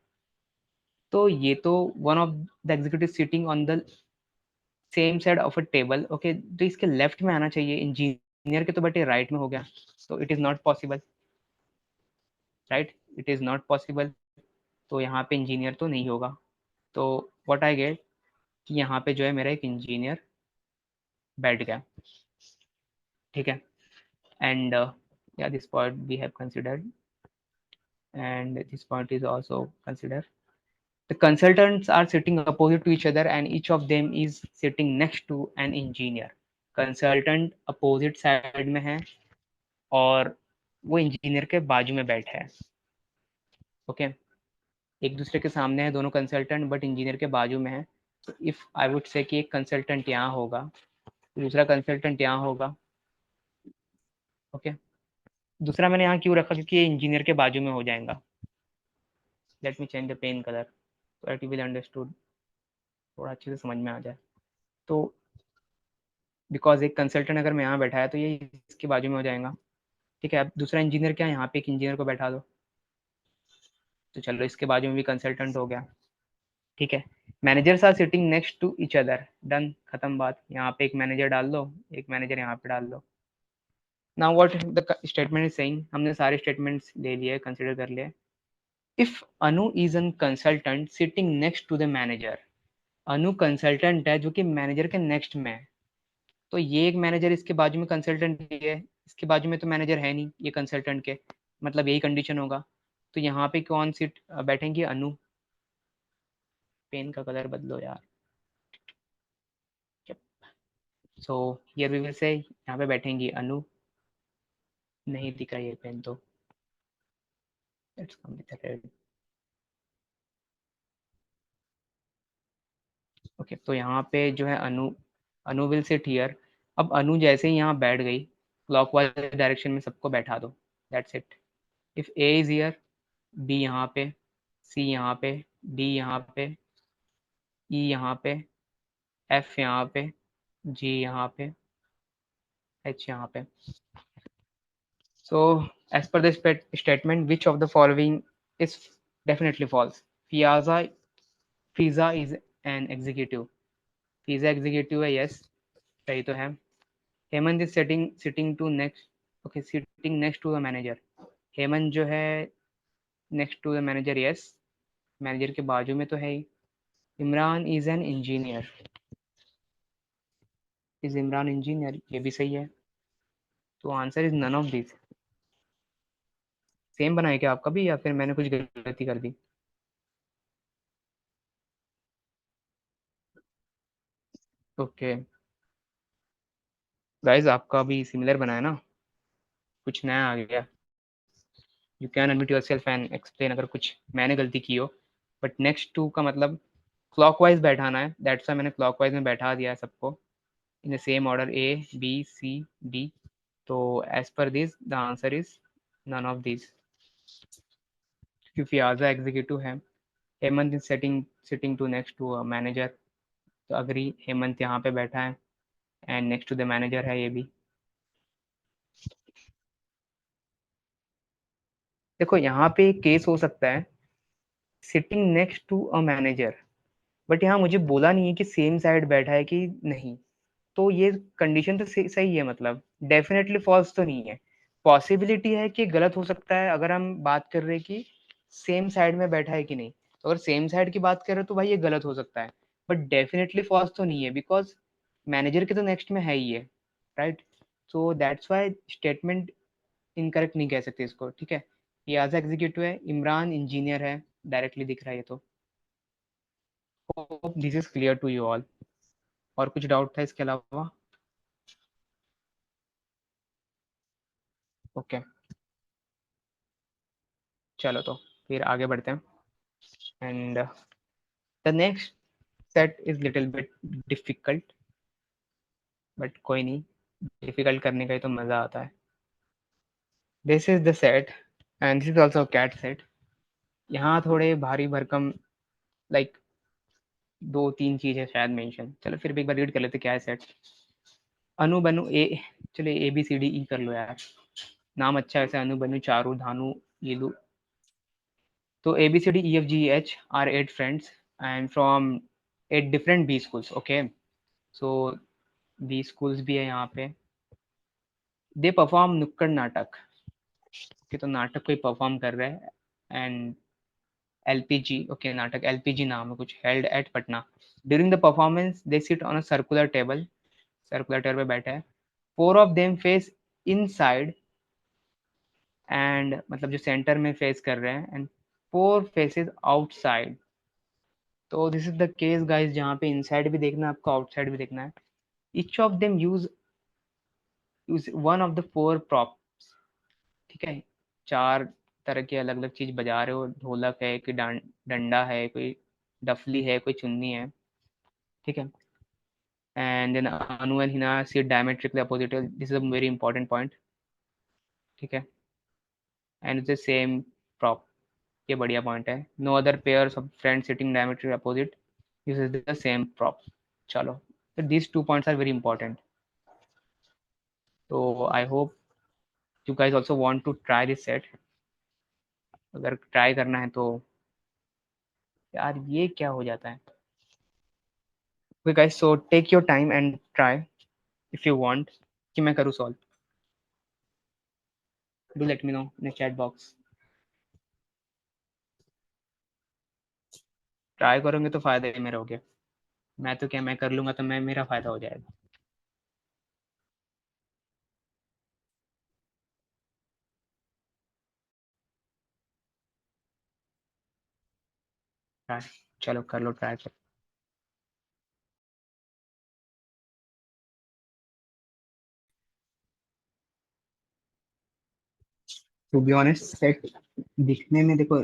तो ये तो one of the executive sitting on the same side of a table. Okay, तो इसके लेफ्ट में आना चाहिए इंजीनियर के, तो बट ये राइट में हो गया। तो it is not possible, right? It is not possible. तो यहाँ पे इंजीनियर तो नहीं होगा। तो व्हाट आई गेट कि यहाँ पे जो है मेरा एक इंजीनियर बैठ गया। ठीक है, and yeah, this point we have considered, and this point is also considered. The consultants are sitting opposite to each other and each of them is sitting next to an engineer. Consultant opposite side में है और वो engineer के बाजू में बैठा है। Okay, एक दूसरे के सामने है दोनों कंसल्टेंट, बट इंजीनियर के बाजू में है। तो इफ आई वुड से कि एक कंसल्टेंट यहाँ होगा, दूसरा कंसल्टेंट यहाँ होगा। ओके, दूसरा मैंने यहाँ क्यों रखा? क्योंकि ये इंजीनियर के बाजू में हो जाएगा। Let me change the pen colour so that you will understood, थोड़ा अच्छे से समझ में आ जाए। तो बिकॉज एक कंसल्टेंट अगर मैं यहाँ बैठा है तो ये इसके बाजू में हो जाएगा। ठीक है, अब दूसरा इंजीनियर क्या है, यहाँ पे एक इंजीनियर को बैठा दो, तो चलो इसके बाजू में भी कंसल्टेंट हो गया। ठीक है, managers are sitting next to each other. Done, खत्म बात। यहाँ पे एक मैनेजर डाल दो, एक मैनेजर यहाँ पे डाल दो। Now what the statement is saying, हमने सारे स्टेटमेंट्स ले लिए, कंसिडर कर लिए। If Anu is an consultant sitting next to the manager, Anu consultant है जो कि मैनेजर के नेक्स्ट में है। तो ये एक मैनेजर इसके बाजू में कंसल्टेंट है, इसके बाजू में तो मैनेजर है नहीं ये कंसल्टेंट के, मतलब यही कंडीशन होगा। तो यहाँ पे कौन सीट बैठेंगे? अनु। पेन का कलर बदलो यार। So here we will say यहाँ पे बैठेंगी अनु। नहीं दिख रहा ये पेन तो, let's come with red. Okay, तो यहाँ पे जो है अनु, अनु विल सिट हियर। अब अनु जैसे ही यहाँ बैठ गई, क्लॉकवाइज डायरेक्शन में सबको बैठा दो, that's it. If A is here, B यहाँ पे, सी यहाँ पे, डी यहाँ पे, ई यहाँ पे, एफ यहाँ पे, जी यहाँ पे, एच यहाँ पे। So as per the statement which of the following is definitely false? Fiyaza, Fiza is an executive. Fiza executive है, यस, सही तो है। Hemant is sitting to next, okay, sitting next to the manager. Hemant जो है next to the manager, yes, manager के बाजू में तो है ही। Imran is an engineer, is Imran engineer, ये भी सही है। तो answer is none of this. Same बनाए क्या आपका भी, या फिर मैंने कुछ गलती कर दी? ओके गाइज, आपका भी सिमिलर बनाया ना, कुछ नया आ गया। You can unmute yourself and explain अगर कुछ मैंने गलती की हो। बट नेक्स्ट टू का मतलब क्लॉकवाइज बैठाना है, दैट्स वाई मैंने क्लॉकवाइज में बैठा दिया है सबको in the same order A B C D. तो as per this the answer is none of this, क्योंकि फियाजा एग्जीक्यूटिव है, Hemant is sitting to next to manager, तो अग्री हेमंत यहाँ पे बैठा है and next to the manager है ये भी। देखो यहाँ पे एक केस हो सकता है sitting next to a manager, but यहाँ मुझे बोला नहीं है कि सेम साइड बैठा है कि नहीं, तो ये कंडीशन तो सही है, मतलब डेफिनेटली फॉल्स तो नहीं है। पॉसिबिलिटी है कि गलत हो सकता है अगर हम बात कर रहे हैं कि सेम साइड में बैठा है कि नहीं, तो अगर सेम साइड की बात कर रहे हो तो भाई ये गलत हो सकता है, बट डेफिनेटली फॉल्स तो नहीं है, बिकॉज मैनेजर के तो नेक्स्ट में है ही है, right. So that's why statement incorrect नहीं कह सकते इसको, ठीक है। ये एज एग्जीक्यूटिव है, इमरान इंजीनियर है, डायरेक्टली दिख रहा है ये तो। Hope this is clear to you all. और कुछ डाउट था इसके अलावा? ओके चलो तो फिर आगे बढ़ते हैं। And the next set is little bit difficult, but कोई नहीं, डिफिकल्ट करने का ही तो मजा आता है। This is the set and this is also CAT set. यहाँ थोड़े भारी भरकम लाइक दो तीन चीजें शायद मेंशन, चलो फिर भी एक बार रीड कर लेते क्या है सेट। अनु बनु ए, चलो ए बी सी डी ई कर लो यार, नाम अच्छा है ऐसे, अनु बनु चारू धानु लीलू। तो A B C D E F G H are 8 friends and from 8 different B schools, okay। so B schools भी है यहाँ पे। दे परफॉर्म नुक्कड़ नाटक, ओके तो नाटक कोई परफॉर्म कर रहे हैं। एंड एलपीजी, ओके नाटक एलपीजी नाम है कुछ, held at Patna. During the performance they sit on a circular table, circular table पे बैठे हैं। 4 of them face inside, and मतलब जो सेंटर में फेस कर रहे हैं, एंड 4 faces आउटसाइड। तो this is the case guys जहाँ पे इनसाइड भी देखना है आपको, आउटसाइड भी देखना है। Each of them use one of the 4 props, ठीक है। 4 तरह की अलग अलग चीज बजा रहे हो, ढोलक है, कोई डंडा है, कोई डफली है, कोई चुन्नी है, ठीक है। And then Anu and Hina sit diametrically opposite, this is a very important point, ठीक है। And it's the same prop, ये बढ़िया पॉइंट है। No other pairs of friend sitting diametrically opposite, this is the same prop. चलो, so these 2 points are very important. So I hope you guys also want to try this set। अगर try करना है तो यार ये क्या हो जाता है। Okay guys, so take your time and try if you want कि मैं करूँ solve. Do let me know in the chat box। Try करोगे तो फायदे मेरे होगे, मैं तो क्या, मैं कर लूंगा तो मैं मेरा फायदा हो जाएगा। ट्राई, चलो कर लो ट्राई कर। टू बी ऑनेस्ट सेट दिखने में, देखो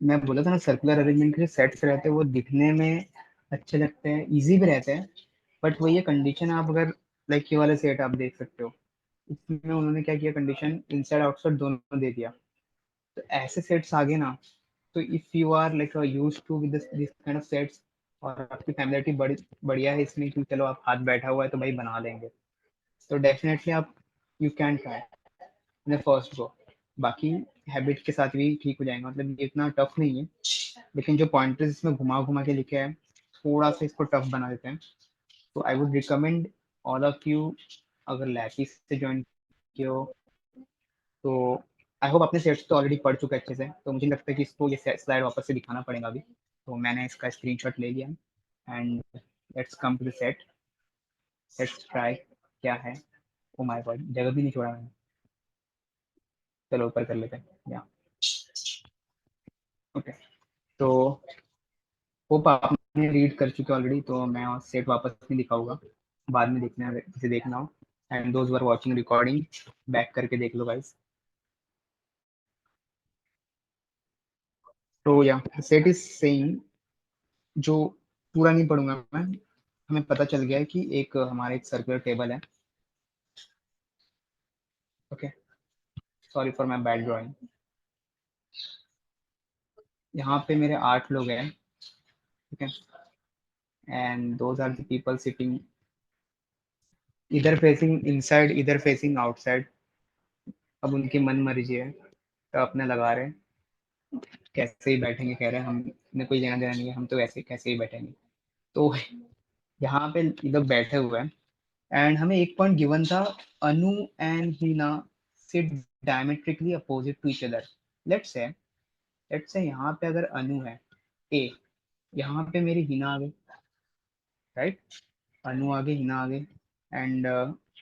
मैं बोला था ना सर्कुलर अरेंजमेंट के सेट्स रहते हैं वो दिखने में अच्छे लगते हैं, इजी भी रहते हैं, बट वही है कंडीशन, आप अगर लाइक ये वाले सेट आप देख सकते हो, इसमें उन्होंने क्या किया, कंडीशन इनसाइड आउटसाइड दोनों दे दिया। तो ऐसे सेट्स आगे ना, तो if you are like use to with this kind of sets, और आपकी फैमिलिटी बढ़िया है इसमें कि चलो आप हाथ बैठा हुआ है तो भाई बना लेंगे, तो डेफिनेटली आप you can try in first go. बाकी हैबिट के साथ भी ठीक हो जाएगा, मतलब ये इतना टफ नहीं है, लेकिन जो पॉइंटर्स इसमें घुमा घुमा के लिखे हैं थोड़ा सा इसको टफ बना देते हैं। तो I would recommend all of you, अगर लैपी से ज्वाइन किए हो तो आई होप अपने सेट्स तो ऑलरेडी पढ़ चुके अच्छे से, तो मुझे लगता है कि इसको ये स्लाइड वापस से दिखाना पड़ेगा अभी। तो मैंने इसका स्क्रीनशॉट ले लिया and let's come to the set, let's try क्या है। ओ माय गॉड, जगह भी नहीं छोड़ा मैंने, चलो ऊपर कर लेते हैं या। ओके तो होप आपने रीड कर चुके ऑलरेडी, तो मैं सेट वापस नहीं दिखाऊंगा, बाद में देखना है किसे देखना हो। And those were watching recording back करके देख लो गाइस। तो या सेट इज सेइंग, जो पूरा नहीं पढ़ूंगा मैं, हमें पता चल गया है कि एक हमारा एक सर्कुलर टेबल है। Okay, sorry for my bad drawing. यहाँ पे मेरे 8 लोग हैं, ठीक है, and those are the people sitting इधर फेसिंग इनसाइड, इधर फेसिंग आउटसाइड। अब उनकी मन मर्जी है, तो अपने लगा रहे हैं, कैसे ही बैठेंगे, कह रहे हैं हमने कोई लेना देना नहीं है, हम तो ऐसे कैसे ही बैठेंगे। तो यहाँ पे ये लोग बैठे हुए हैं, एंड हमें एक पॉइंट गिवन था, Anu and Heena sit diametrically opposite to each other. Let's say यहाँ पे अगर अनु है ए, यहाँ पे मेरी हीना आ गई, राइट, अनु आगे हीना आगे, and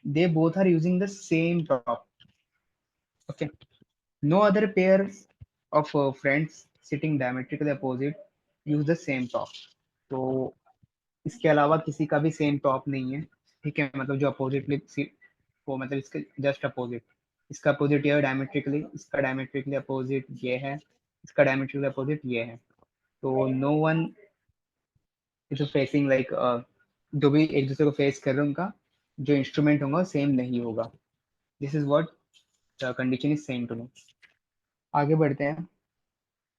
they both are using the same prop। Okay, no other pair of friends sitting diametrically opposite use the same prop। तो इसके अलावा किसी का भी सेम टॉप नहीं है, ठीक है, मतलब जो अपोजिटली वो, मतलब इसके जस्ट अपोजिट, इसका अपोजिट ये है डायमेट्रिकली, इसका डायमेट्रिकली अपोजिट ये है, इसका डायमेट्रिकली अपोजिट ये है। तो no one is facing like, जो भी एक दूसरे को फेस कर रहे हैं, उनका जो इंस्ट्रूमेंट होगा सेम नहीं होगा। This is what the condition is saying to me. आगे बढ़ते हैं।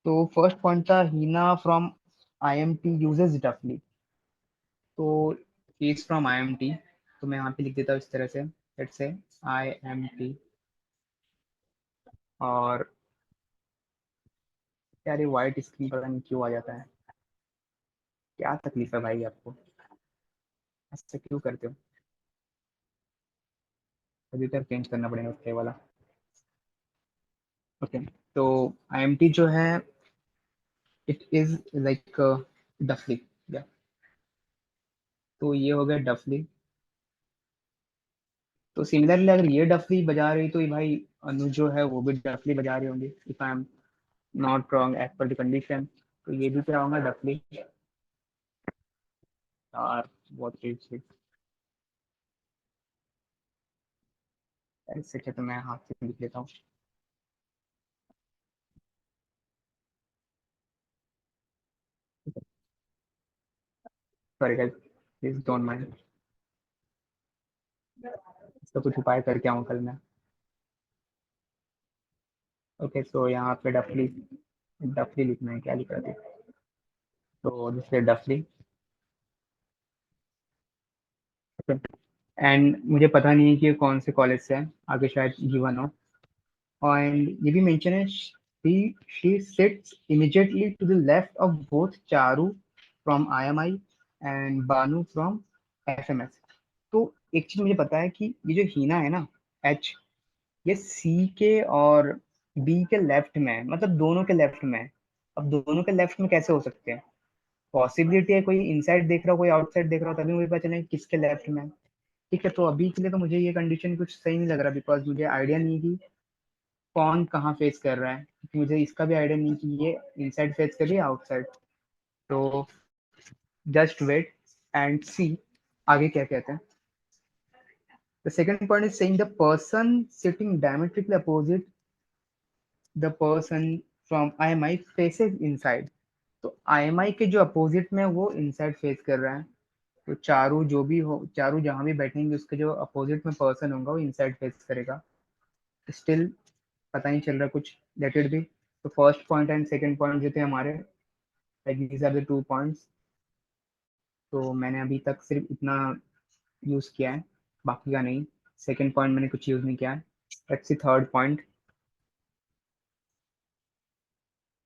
तो फर्स्ट पॉइंट था Hina from IMT uses dafli. तो ही इज फ्रॉम IMT, तो मैं यहाँ पे लिख देता हूँ इस तरह से, लेट्स से IMT। और यार ये वाइट स्क्रीन पता नहीं क्यों आ जाता है, क्या तकलीफ है भाई आपको, ऐसा क्यों करते हो। अभी तक चेंज करना पड़ेगा उसके वाला। ओके, तो IMT जो है, इट इज लाइक डफली, या तो ये हो गया डफली। तो सिमिलरली अगर ये डफली बजा रही तो ये भाई अनु जो है वो भी डफली बजा रही होंगी, if I am not wrong as per the condition. तो ये भी क्या होगा, डफली। यार बहुत तेज से, ऐसे क्या, तो मैं हाथ से लिख लेता हूँ। Sorry guys, please don't mind, इसका कुछ उपाय करके आऊँ कल मैं। ओके, सो यहाँ पे डफली, डफली लिखना है, क्या लिख रहा था, तो जिससे डफली। एंड मुझे पता नहीं है कि ये कौन से कॉलेज से है, आगे शायद गिवन हो। एंड ये भी मेंशन है, she sits immediately to the left of both Charu from IMI and Banu from FMS। तो एक चीज मुझे पता है कि ये जो हीना है ना, H, ये C के और B के लेफ्ट में है, मतलब दोनों के लेफ्ट में है। अब दोनों के लेफ्ट में कैसे हो सकते हैं, पॉसिबिलिटी है कोई इनसाइड देख रहा हो, कोई आउटसाइड देख रहा हो, तभी मुझे पता चले किसके लेफ्ट में है। ठीक है, तो अभी के लिए तो मुझे ये कंडीशन कुछ सही नहीं लग रहा, बिकॉज मुझे आइडिया नहीं है कि कौन कहाँ फेस कर रहा है, क्योंकि मुझे इसका भी आइडिया नहीं कि ये इनसाइड फेस कर रही है आउटसाइड। तो जस्ट वेट एंड सी आगे क्या कहते हैं। The second point is saying the person sitting diametrically opposite the person from IMI faces inside. तो IMI के जो अपोजिट में वो इनसाइड फेस कर रहा है, तो चारू जो भी हो, चारू जहां भी बैठेंगे उसके जो अपोजिट में पर्सन होगा वो इनसाइड फेस करेगा। स्टिल पता नहीं चल रहा कुछ, लेट इट बी। तो first point and second point जो थे हमारे, like these are the 2 points. तो मैंने अभी तक सिर्फ इतना यूज किया है, बाकी का नहीं। सेकंड पॉइंट मैंने कुछ यूज नहीं किया है। Let's see third point.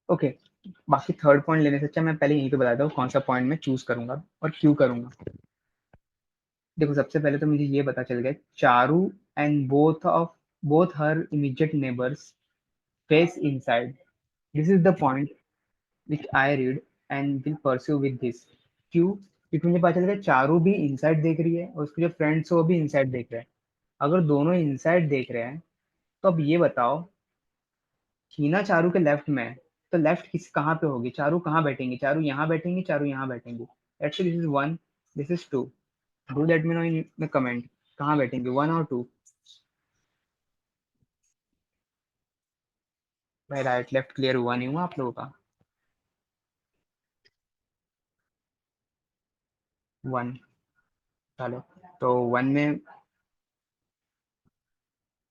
Okay, बाकी थर्ड पॉइंट लेने से अच्छा मैं पहले यहीं पे बताता हूँ कौन सा पॉइंट मैं चूज करूंगा और क्यों करूंगा। देखो, सबसे पहले तो मुझे ये पता चल गया, Charu and both her immediate neighbours face inside. This is the point which I read and will pursue with this. क्यों, क्योंकि मुझे पता चल गया चारू भी इनसाइड देख रही है और उसके जो फ्रेंड्स है वो भी इनसाइड देख रहे हैं। अगर दोनों इनसाइड देख रहे हैं, तो अब ये बताओ, हीना चारू के लेफ्ट में है, तो लेफ्ट किस कहाँ पे होगी, चारू कहाँ बैठेंगी, चारू यहाँ बैठेंगी, चारू यहाँ बैठेंगी। Actually this is one, this is two. Do let me know in the comment, कहाँ बैठेंगे, 1 और 2। भाई राइट लेफ्ट क्लियर हुआ नहीं हुआ आप लोगों का। वन। चलो, तो वन में,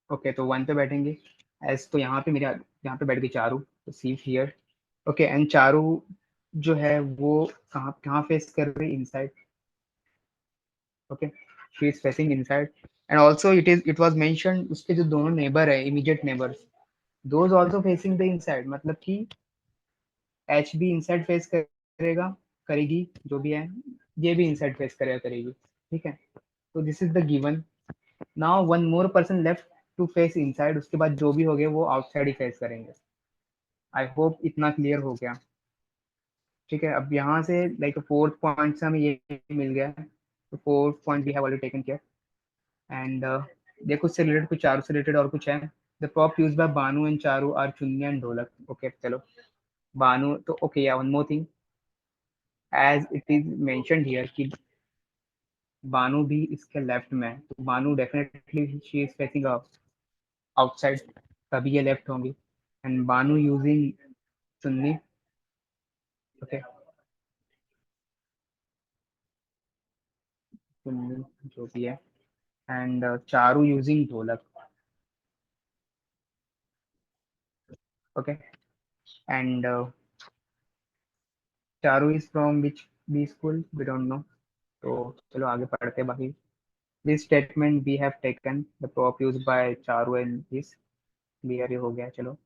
ओके तो वन पे बैठेंगे। एस तो यहाँ पे मेरे, यहाँ पे बैठ गई चारू, तो see here. Okay, and Charu जो है वो कहाँ कहाँ फेस कर रही, inside. Okay, she is facing inside. And also it was mention उसके जो दोनों नेबर है, immediate neighbours, those also facing the inside, मतलब कि एच भी इनसाइड फेस करेगा, करेगी जो भी है, ये भी इनसाइड फेस करेगा, करेगी। ठीक है, तो this is the given. Now one more person left to face inside, उसके बाद जो भी हो गए वो आउटसाइड ही फेस करेंगे। आई होप इतना क्लियर हो गया। ठीक है, अब यहाँ से लाइक फोर्थ पॉइंट से हमें ये मिल गया है, तो fourth point we have already taken care. And देखो उससे रिलेटेड, कुछ चारू से रिलेटेड और कुछ है। The prop use by Banu and Charu are chunni and dholak. Okay चलो, बानू तो okay, yeah one more thing, as it is mentioned here कि बानू भी इसके लेफ्ट में है, तो Banu definitely she is facing outside, तभी ये लेफ्ट होंगी। And Banu using chunni. Okay, चुन्नी जो भी है। And Charu using dholak. Okay, and Charu is from which B school, we don't no. तो चलो आगे पढ़ते हैं बाकी। This statement we have taken the prop use by Charu and this, clear ही हो गया। चलो,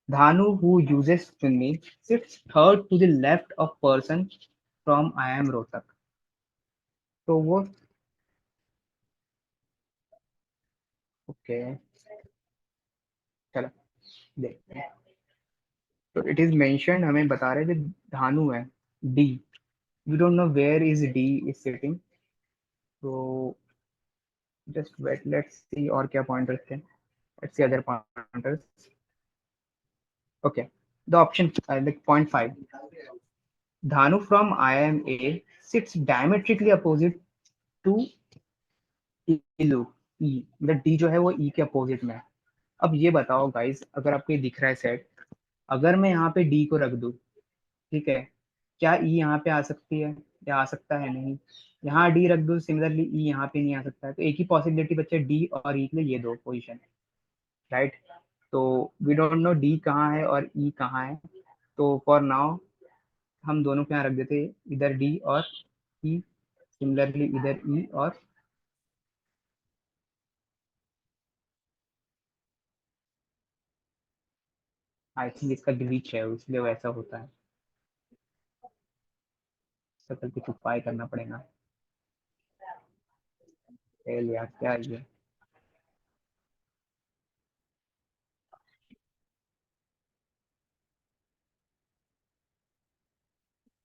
Dhanu, who uses chunni, sits third to the left of person from I am Rohtak. तो वो, ओके चलो देखते हैं। तो इट इज मेंशन, हमें बता रहे थे धानु है D, we don't know where is D is sitting. तो जस्ट वेट, लेट्स सी और क्या पॉइंटर्स थे, let's see other pointers. Okay, the option like point five, Dhanu from I M A sits diametrically opposite to इलू E, मतलब D जो है वो ई के अपोजिट में है। अब ये बताओ गाइस, अगर आपको ये दिख रहा है सेट, अगर मैं यहाँ पे डी को रख दूँ, ठीक है, क्या ई यहाँ पे आ सकती है या आ सकता है, नहीं। यहाँ डी रख दूँ, सिमिलरली ई यहाँ पे नहीं आ सकता है, तो एक ही पॉसिबिलिटी बचे डी और ई के लिए, ये दो पोजीशन, राइट। तो वी डोंट नो डी कहाँ है और ई कहाँ है, तो फॉर नाउ हम दोनों को यहाँ रख देते, इधर डी और ई, सिमिलरली इधर ई और, आई थिंक इसका ग्लिच है इसलिए वैसा होता है, इसका कुछ उपाय करना पड़ेगा। फेल यार, क्या है ये।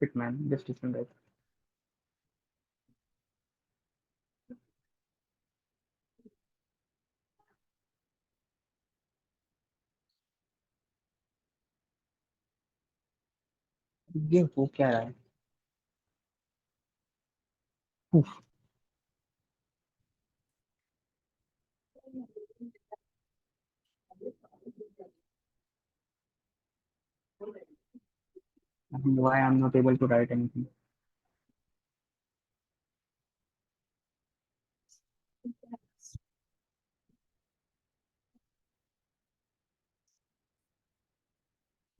Hitman just right. ये हो क्या रहा है। उफ, why I'm not able to write anything.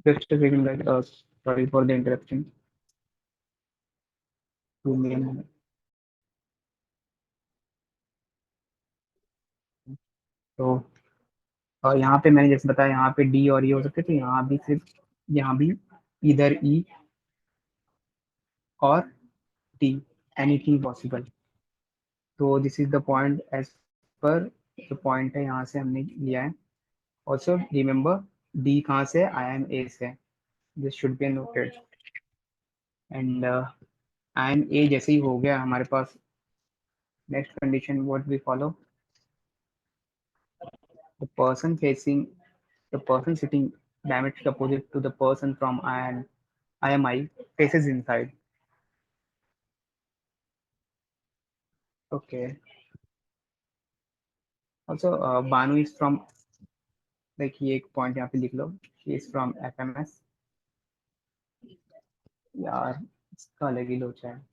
Just a second, guys. Sorry for the interruption. 2 million। तो यहाँ पे मैंने जैसे बताया, यहाँ पे डी और ये हो सकते थे, यहाँ भी सिर्फ, यहाँ भी इधर ई और टी, एनीथिंग पॉसिबल। तो this is the point as per, जो पॉइंट है यहाँ से हमने लिया है। ऑल्सो रिमेम्बर, डी कहाँ से, आई एम ए से, this should be noted. And I M A जैसे ही हो गया हमारे पास, next condition what we follow, the person facing, the person sitting diametrically opposite to the person from IMI faces inside. Okay. Also, Banu is from, like ये एक point यहाँ पे लिख लो, she is from FMS। यार इसका अलग ही लोचा है।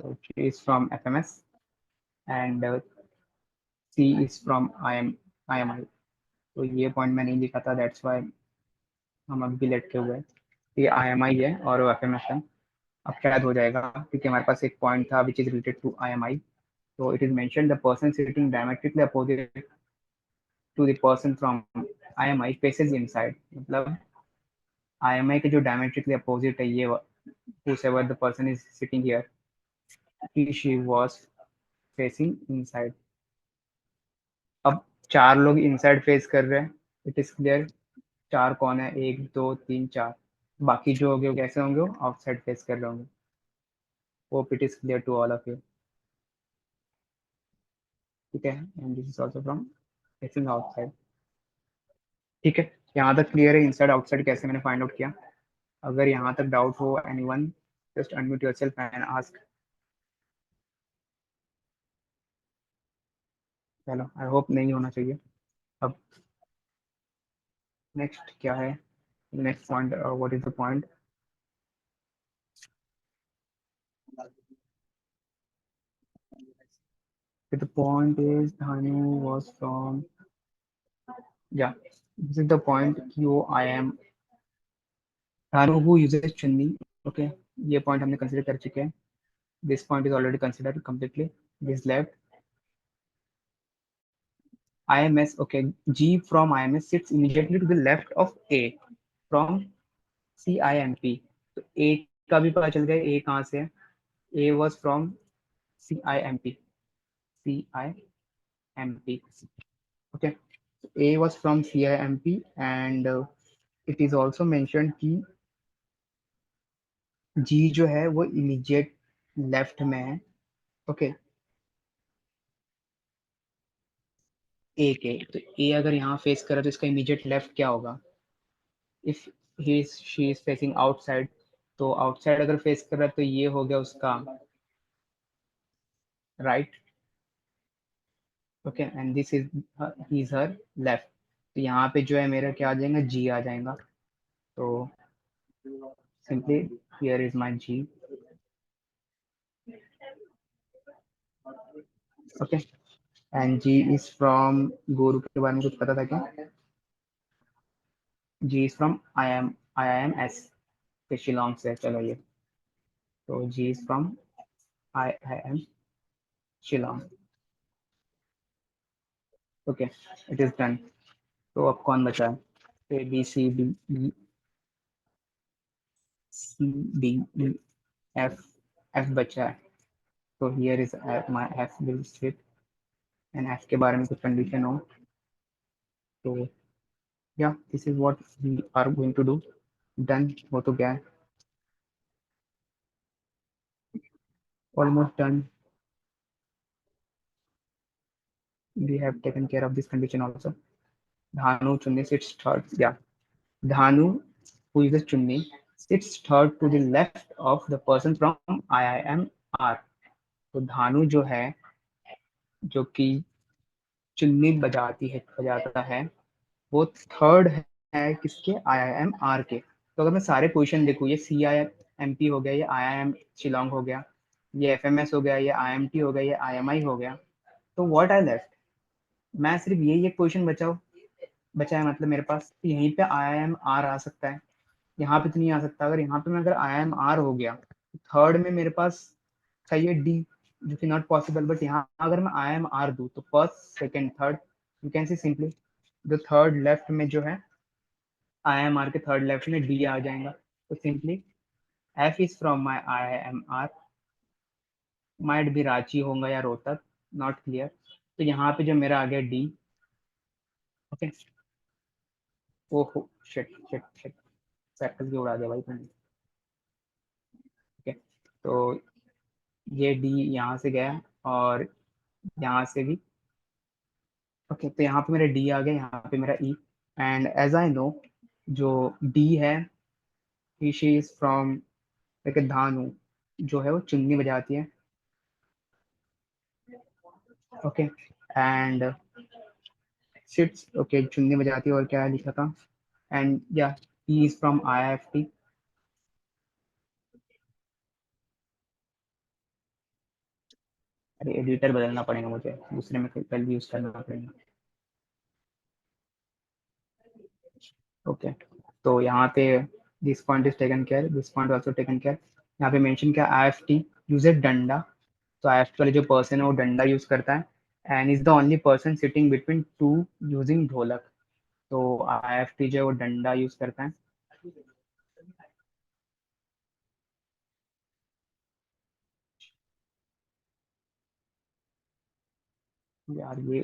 So G is from FMS and C is from IMI. तो ये पॉइंट मैं नहीं लिखा था, दैट्स वाई हम अभी भी लटके हुए हैं। ये IMI है और वो FMS है। अब शायद हो जाएगा क्योंकि हमारे पास एक पॉइंट था which is related to IMI। तो it is mention the person sitting diametrically opposite to the person from IMI faces inside. मतलब IMI के जो डायमेट्रिकली अपोजिट है ये whosoever the person is sitting here, she was facing inside। अब चार लोग inside face कर रहे हैं, इट इज क्लियर। चार कौन है, एक दो तीन चार। बाकी जो होंगे वो कैसे होंगे, वो आउटसाइड फेस कर रहे होंगे। Hope it is clear to all of you. ठीक है, and this is also from facing outside. ठीक है, यहाँ तक क्लियर है इनसाइड आउटसाइड कैसे मैंने फाइंड आउट किया। अगर यहाँ तक डाउट हो anyone, just unmute yourself and ask. चलो, आई होप नहीं होना चाहिए। अब नेक्स्ट क्या है, next point, what is the point. The point is Dhanu was from, yeah, this is the point कि I am Dhanu who uses chunni। okay, ये point हमने consider कर चुके हैं। this point is already considered completely। this left IMS, okay, G from IMS sits immediately to the left of A from CIMP। तो A का भी पता चल गया A कहाँ से है। A was from CIMP। CIMP, okay, A was from CIMP and it is also mentioned कि G जो है वो इमीडिएट लेफ्ट में है। ओके, ए के, तो ए अगर यहाँ फेस करे तो इसका इमीडिएट लेफ्ट क्या होगा। If he she is facing outside, तो आउटसाइड अगर फेस कर रहा है तो ये हो गया उसका right. Okay, and this is he is her left. तो यहाँ पे जो है मेरा क्या आ जाएगा, जी आ जाएगा। तो simply here is my G. Okay, and G is from, गुरु के बारे में कुछ पता था क्या। G is from I M S के शिलोंग से, चलो ये। तो G is from I M Shillong. Okay, it is done. तो अब कौन बचा है, A B C D E C D E F, F बचा है। तो here is my F will sit, and F के बारे में कुछ कंडीशन हो तो yeah this is what we are going to do. Done हो तो गया है, almost done. We have taken care of this condition also. Dhanu Chunni sits third, yeah, Dhanu who is a Chunni sits third to the left of the person from IIMR। तो धानु जो है, जो कि चुन्नी बजाता है, वो थर्ड है किसके, IIMR के। तो अगर मैं सारे क्वेश्चन देखूँ, ये CIMP हो गया, ये IIM शिलोंग हो गया, ये FMS हो गया, ये IMT हो गया, ये IMI हो गया। तो व्हाट आई लेफ्ट, मैं सिर्फ यही एक क्वेश्चन बचा है, मतलब मेरे पास यहीं पे IIMR आ सकता है, यहाँ पे तो नहीं आ सकता। अगर यहाँ पे मैं अगर IIMR हो गया, थर्ड में मेरे पास चाहिए डी, जो कि नॉट पॉसिबल। बट यहाँ अगर मैं IIMR दूँ तो first second third, you can see simply जो थर्ड लेफ्ट में जो है, IIMR के थर्ड लेफ्ट में डी आ जाएगा। तो simply F is from my IIMR, might भी रांची होगा या रोहतक, नॉट क्लियर। तो यहाँ पे जो मेरा आ गया डी। ओके, ओहो शिट शिट शिट, सर्कल भी उड़ा दिया भाई तुमने। ओके, तो ये डी यहाँ से गया और यहाँ से भी। ओके, तो यहाँ पे मेरा डी आ गया, यहाँ पे मेरा ई। एंड एज आई नो, जो डी है, शी इज फ्रॉम लाइक धानु, जो है वो चुन्नी बजाती है। ओके, एंड सिट्स, ओके, चुन्नी बजाती है, और क्या लिखा था, एंड या ही इज फ्रॉम IIFT। अरे एडिटर बदलना पड़ेगा मुझे, दूसरे में पहले यूज करना पड़ेगा। ओके, तो यहाँ पे this point is taken care, this point also taken care. यहाँ पे मेंशन किया आई एफ टी यूजेज डंडा, तो आई एफ टी वाले जो पर्सन है वो डंडा यूज करता है, and is the only person sitting between two using ढोलक। तो आई एफ टी जो है वो डंडा यूज करता है। यार ये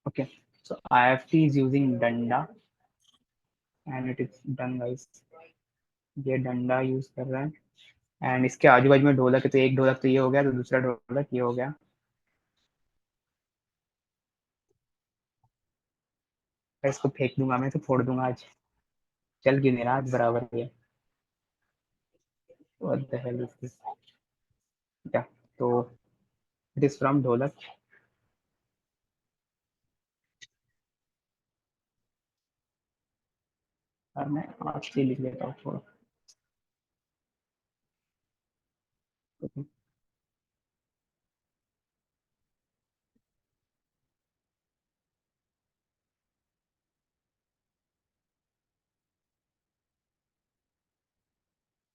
okay, so I F T is using danda and it is done guys, ये डंडा यूज कर रहा है, एंड इसके आजू बाजू में ढोलक है, तो एक ढोलक तो ये हो गया, तो दूसरा ढोलक ये हो गया। मैं इसको फेंक दूंगा, मैं तो फोड़ दूंगा आज। चल क्यों नहीं रहा आज, बराबर है। What the hell is this, क्या, तो इट इज फ्रॉम ढोलक। और मैं आज से लिख लेता हूँ थोड़ा।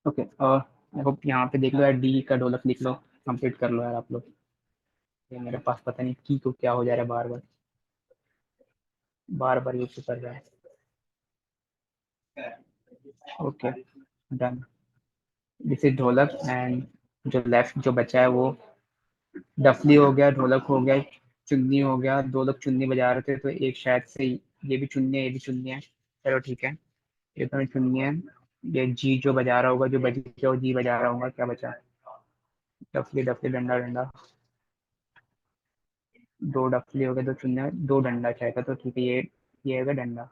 ओके, और आई होप यहाँ पे देख लो यार, डी का ढोलक लिख लो, कंप्लीट कर लो यार आप लोग। ये मेरे पास पता नहीं की को क्या हो जा रहा है, बार बार बार बार यूज कर रहा है। Okay, done. दिस इज ढोलक, एंड जो लेफ्ट जो बचा है वो डफली हो गया, ढोलक हो गया, चुन्नी हो गया, दो लोग चुन्नी बजा रहे थे, तो एक शायद से ये भी चुन्नी है, ये भी चुन्नी है। चलो ठीक है, ये तो चुन्नी है। ये जी जो बजा रहा होगा, जो बज जो जी बजा रहा होगा, क्या बचा, डफली डफली डंडा डंडा, दो डफली हो गए, दो चुन्नी, दो डंडा चाहेगा, तो ठीक है, ये होगा डंडा।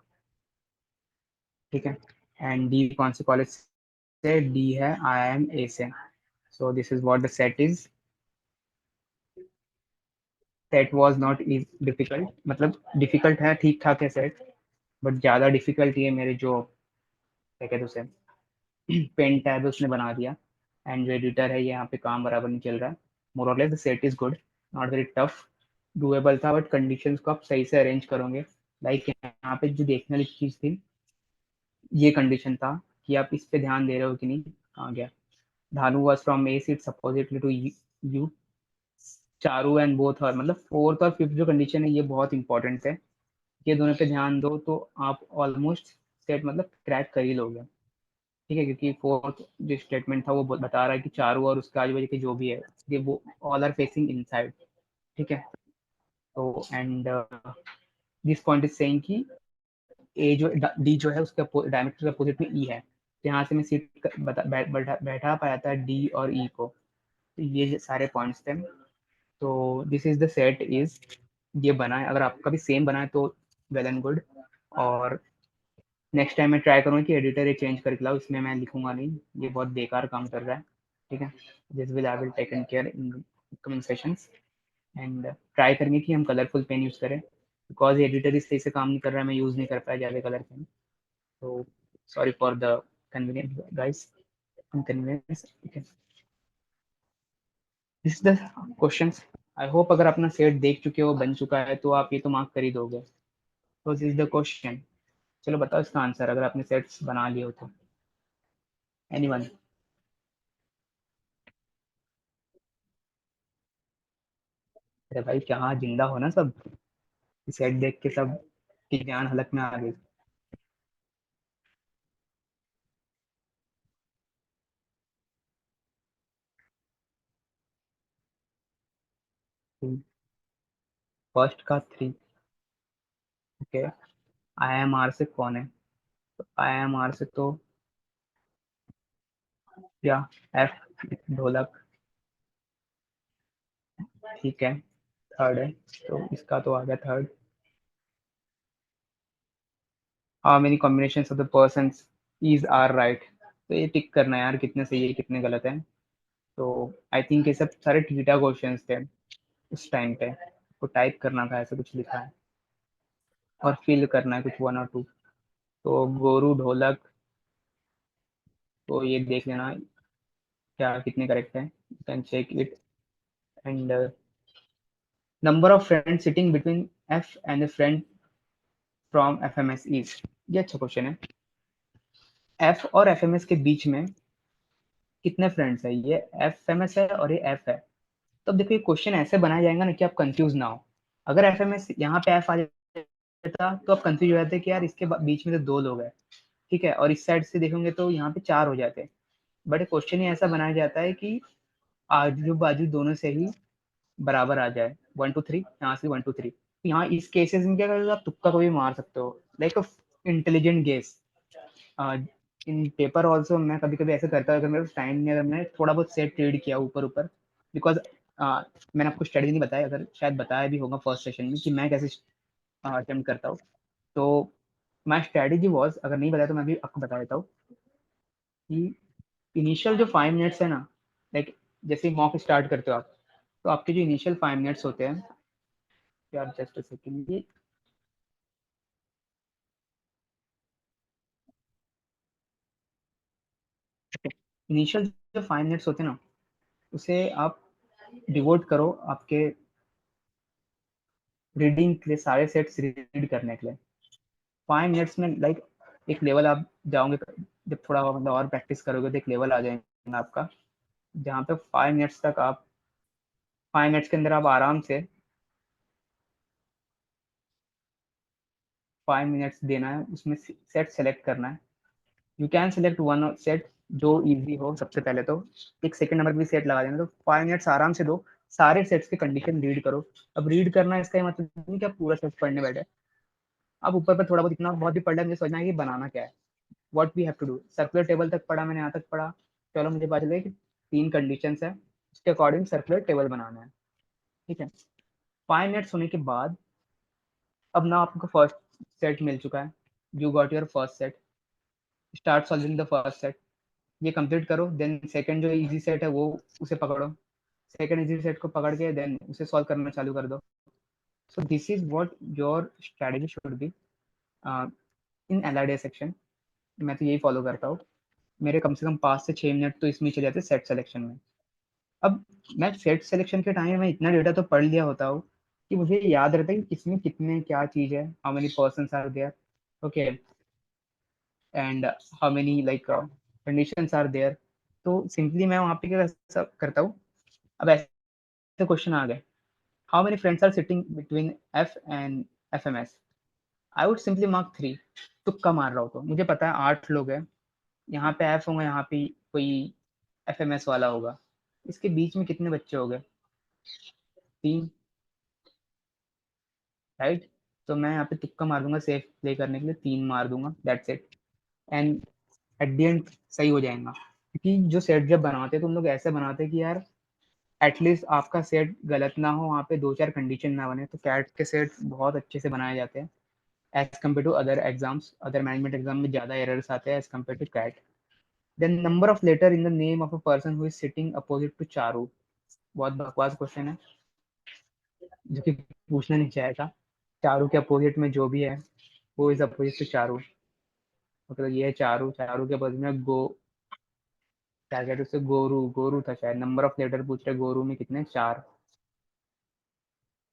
ठीक है, एंड डी कौन से कॉलेज से, डी है आई एम ए से। सो this is what the set is. Set was not is difficult, मतलब डिफिकल्ट है, ठीक ठाक है सेट, बट ज़्यादा डिफिकल्ट ये मेरे जो क्या कहते हैं उसे पेन टैब है उसने बना दिया, एंड जो एडिटर है ये यहाँ पे काम बराबर नहीं चल रहा है। मोर और less the set is good, not very tough, doable था, बट कंडीशंस को आप सही से अरेंज करोगे। लाइक यहाँ पे जो देखने वाली चीज़ थी, ये कंडीशन था कि आप इस पे ध्यान दे रहे हो कि नहीं, कहाँ गया, Dhanu was from a seat supposedly to you, Charu and both, और मतलब फोर्थ और फिफ्थ जो कंडीशन है ये बहुत इंपॉर्टेंट है, ये दोनों पे ध्यान दो तो आप ऑलमोस्ट सेट मतलब क्रैक कर ही लोगे। ठीक है, क्योंकि फोर्थ जो स्टेटमेंट था वो बता रहा है कि चारों और उसके आजू बाजू के जो भी है, ये वो ऑल आर फेसिंग इनसाइड। ठीक है, तो and this point is saying कि ए जो डी जो है उसके डायमेट्रिक अपोजिट में ई है, तो यहाँ से मैं सीट बैठा पाया था डी और ई को। तो ये सारे पॉइंट्स थे, तो this is the set is, ये बना है, अगर आपका भी सेम बना है तो वेल एंड गुड। और नेक्स्ट टाइम मैं ट्राई करूँगा कि एडिटर ये चेंज करके लाओ, इसमें मैं लिखूंगा नहीं, ये बहुत बेकार काम कर रहा है। ठीक है, this will I will taken care in coming sessions, and try करेंगे कि हम कलरफुल पेन यूज़ करें, बिकॉज एडिटर इस सही से काम नहीं कर रहा है, मैं यूज़ नहीं कर पाया ज़्यादा कलर पेन, तो sorry for the convenience guys, inconvenience. ठीक है, this the questions. I hope अगर अपना सेट देख चुके हो, बन चुका है, तो आप ये तो मार्क कर ही दोगे। तो दिस द क्वेश्चन, चलो बताओ इसका आंसर अगर आपने सेट्स बना लिए हो तो। एनीवन? अरे भाई क्या जिंदा हो ना सब, सेट देख के सब की जान हलक में आ गई। फर्स्ट का three, okay, I M R से कौन है, तो आई एम आर से तो या एफ ढोलक, ठीक है, थर्ड है, तो इसका तो आ गया third. How many combination of the person is are right, तो ये टिक करना है यार, कितने सही है कितने गलत है। तो आई थिंक ये सब सारे ट्विटा क्वेश्चंस थे उस टाइम पे, तो टाइप करना था, ऐसा कुछ लिखा है और फिल करना है कुछ वन और टू। तो गोरू ढोलक, तो ये देख लेना क्या कितने करेक्ट है, can check it. And number of friends sitting between F and the friend from FMS is. ये अच्छा क्वेश्चन है। एफ और एफएमएस के बीच में कितने फ्रेंड्स है? ये एफएमएस है और ये एफ है। तो अब देखो ये क्वेश्चन ऐसे बनाया जाएगा ना कि आप कंफ्यूज ना हो। अगर एफएमएस यहाँ पे एफ आ जाता तो आप कंफ्यूज हो जाते कि यार इसके बीच में तो दो लोग हैं, ठीक है, और इस साइड से देखोगे तो यहाँ पे चार हो जाते। बट क्वेश्चन ही ऐसा बनाया जाता है कि आजू बाजू दोनों से ही बराबर आ जाए, 1 2 3, यहाँ से 1 2 3। यहाँ इस केसेस में क्या करोगे, आप तुक्का को भी मार सकते हो, like a intelligent guess. In paper also मैं कभी कभी ऐसे करता हूँ, अगर मेरे टाइम नहीं, अगर मैंने थोड़ा बहुत सेट रीड किया ऊपर ऊपर, बिकॉज मैंने आपको स्ट्रेटजी नहीं बताया, अगर शायद बताया भी होगा फर्स्ट सेशन में कि मैं कैसे अटेम्प्ट करता हूँ। तो माई स्ट्रेटजी वॉज, अगर नहीं बताया तो मैं भी आपको बता देता हूँ कि इनिशियल जो 5 मिनट्स है ना, लाइक जैसे मॉक स्टार्ट करते हो आप, तो आपके जो इनिशियल 5 मिनट्स होते हैं, यार जस्ट अ सेकेंड, ये इनिशियल जो 5 मिनट्स होते हैं ना, उसे आप डिवोट करो आपके रीडिंग के लिए, सारे सेट्स रीड करने के लिए। 5 मिनट्स में लाइक एक लेवल आप जाओगे, जब थोड़ा मतलब और प्रैक्टिस करोगे तो एक लेवल आ जाएगा आपका, जहाँ पे 5 मिनट्स तक आप, 5 मिनट्स के अंदर आप आराम से 5 मिनट्स देना है, उसमें सेट सेलेक्ट करना है। You can select one set जो इजी हो सबसे पहले तो, एक सेकंड नंबर भी सेट लगा देना, तो 5 मिनट्स आराम से दो, सारे सेट्स के कंडीशन रीड करो। अब रीड करना इसका ही मतलब नहीं कि आप पूरा सेट पढ़ने बैठे, आप ऊपर पर थोड़ा बहुत, इतना बहुत भी पढ़ लिया, मुझे समझना है कि बनाना क्या है, what we have to do. Circular table तक पढ़ा मैंने, यहाँ तक पढ़ा, चलो मुझे पता चला कि 3 कंडीशंस है, उसके अकॉर्डिंग सर्कुलर टेबल बनाना है, ठीक है। 5 मिनट्स होने के बाद अब ना आपको फर्स्ट सेट मिल चुका है, you got your first set, start solving the first set, ये कंप्लीट करो। देन सेकंड जो इजी सेट है वो, उसे पकड़ो, सेकंड इजी सेट को पकड़ के देन उसे सॉल्व करना चालू कर दो। सो this is what your strategy should be in LRD section. मैं तो यही फॉलो करता हूँ। मेरे कम से कम 5 से 6 मिनट तो इसमें चले जाते सेट सिलेक्शन में। अब मैं सेट सिलेक्शन के टाइम में इतना डेटा तो पढ़ लिया होता हूँ कि मुझे याद रहता है कि किसमें कितने क्या चीज़ है, how many person are there, okay, and how many like conditions are there. तो सिंपली मैं वहाँ पे क्या करता हूँ, अब ऐसे क्वेश्चन आ गए, how many friends are sitting between F and F M S, I would simply mark 3। तुक्का मार रहा हूँ तो मुझे पता है 8 लोग हैं, यहाँ पे एफ होंगे, यहाँ पे कोई एफ एम एस वाला होगा, इसके बीच में कितने बच्चे हो गए, 3, राइट। तो मैं यहाँ पे तुक्का मार दूंगा सेफ प्ले करने के लिए, 3 मार दूंगा, that's it. And at the end सही हो जाएगा, क्योंकि जो सेट जब बनाते हैं तो उन लोग ऐसे बनाते हैं कि यार एटलीस्ट आपका सेट गलत ना हो, वहाँ पे 2 4 कंडीशन ना बने। तो कैट के सेट बहुत अच्छे से बनाए जाते हैं as compare to other exams, other management exam में ज़्यादा एरर्स आते हैं as compare to CAT. Then number of letter in the name of a person who is sitting opposite to Charu. बहुत बकवास क्वेश्चन है, जो कि पूछना नहीं चाहिए था। चारू के अपोजिट में जो भी है वो इज अपोजिट टू चारू, मतलब ये है चारू, चारू के अपोजिट में गो, क्या कहते हैं उससे, गोरू, गोरू था शायद। नंबर ऑफ लेटर पूछ रहे, गोरू में कितने, 4।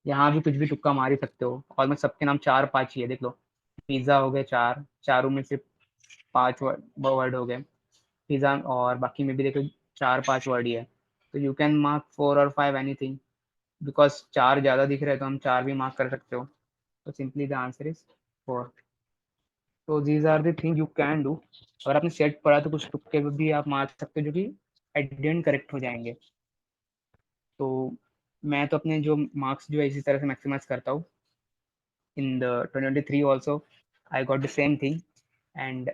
यहाँ भी कुछ भी तुक्का मार ही सकते हो, ऑलमोस्ट सबके नाम 4 5 ही है, देख लो। पिज्जा हो गए 4, चारू में सिर्फ 5 वर्ड वर्ड हो गए पिज्जा, और बाकी में भी देखो 4 5 वर्ड ही है। तो यू कैन मार्क 4 और 5 एनीथिंग, बिकॉज 4 ज़्यादा दिख रहे हैं तो हम 4 भी मार्क कर सकते हो। तो सिंपली द आंसर इज 4। तो these are the thing you can do. अगर आपने सेट पढ़ा तो कुछ तुक्के भी आप मार सकते हो जो कि एट द एंड करेक्ट हो जाएंगे। तो मैं तो अपने जो मार्क्स जो है इसी तरह से मैक्सिमाइज करता हूँ। In the 2023 also I got the same thing, and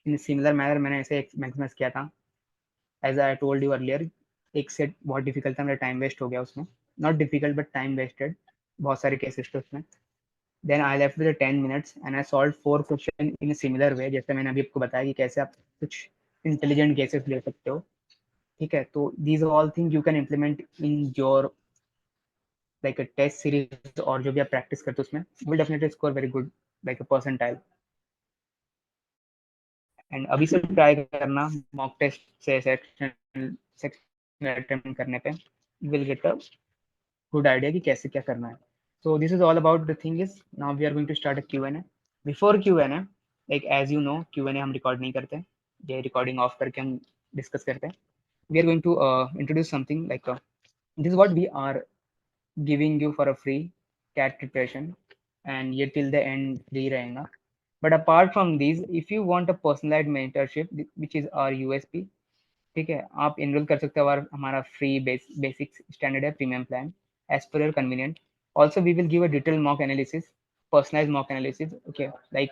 in similar manner मैंने ऐसे मैक्सिमाइज किया था। As I told you earlier, एक सेट बहुत डिफिकल्ट था, मेरा टाइम वेस्ट हो गया उसमें, not difficult but time wasted, बहुत सारे केसेस थे उसमें। Then I left with 10 minutes and I solve 4 question in similar way, जैसे मैंने अभी आपको बताया कि कैसे आप कुछ इंटेलिजेंट केसेस ले सकते हो, ठीक है। तो these all thing you can implement in your like a test series, और जो भी आप प्रैक्टिस करते हो उसमें will definitely score very good like a percentile. And अभी से ट्राई करना मॉक टेस्ट से सेक्शन सेक्शन अटेम्प्ट करने पे, will get a good idea कि कैसे क्या करना है. So this is all about the thing is now we are going to start a Q&A. Before Q&A, like as you know Q&A हम record नहीं करते, ये रिकॉर्डिंग ऑफ करके हम डिस्कस करते हैं. We are going to introduce something like this is what we are giving you for a free CAT preparation, and ये till the end free रहेगा. But apart from these, if you want a personalized mentorship, which is our USP, ठीक है, आप enrol कर सकते हो. और हमारा फ्री बेसिक स्टैंडर्ड है premium plan as per your convenient. Also we will give a detail mock analysis, personalise mock analysis. Okay, like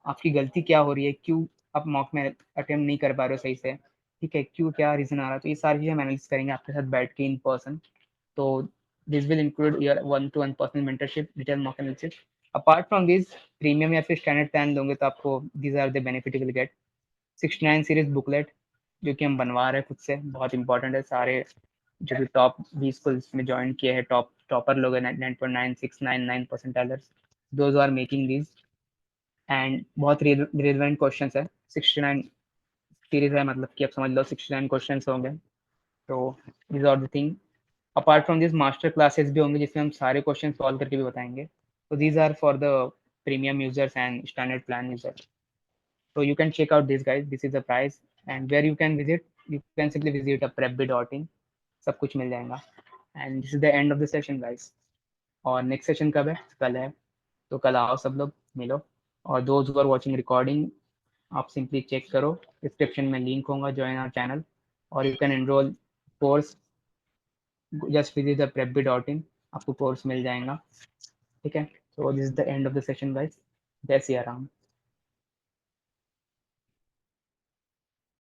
आपकी गलती क्या हो रही है, क्यों आप मॉक में अटेम्प्ट नहीं कर पा रहे हो सही से, ठीक है, क्यों, क्या रीजन आ रहा है, तो ये सारी चीज़ हम एनालिसिस करेंगे आपके साथ बैठ के इन पर्सन. तो this will include your 1-to-1 personal mentorship, detail mock analysis. Apart from this, premium या फिर स्टैंडर्ड प्लान लोगे तो आपको these are the benefit will get. 69 series booklet जो कि हम बनवा रहे हैं खुद से, बहुत इंपॉर्टेंट है. सारे जो भी टॉप 20 स्कूल्स में ज्वाइन किए हैं, टॉपर लोग हैं, 9.9699 percentilers, those are making these. And बहुत रिलेवेंट क्वेश्चन है. 69 सीरीज है, मतलब कि आप समझ लो 69 क्वेश्चन होंगे. तो this are the thing. Apart from this master classes भी होंगे जिसमें हम सारे क्वेश्चन सॉल्व करके भी बताएंगे. तो these are for the premium users and standard plan users. So you can check out this, guys. This is the price, and where you can visit, you can simply visit a prepbit.in. सब कुछ मिल जाएगा. And this is the end of the session, guys. और next session कब है? कल है. तो कल आओ सब लोग मिलो. और those who are watching recording, आप simply check करो, description में link होगा, join our channel, और you can enroll course. Just visit the prepbit.in, आपको course मिल जाएगा. ठीक है. So this is the end of the session, guys. जय सिया राम.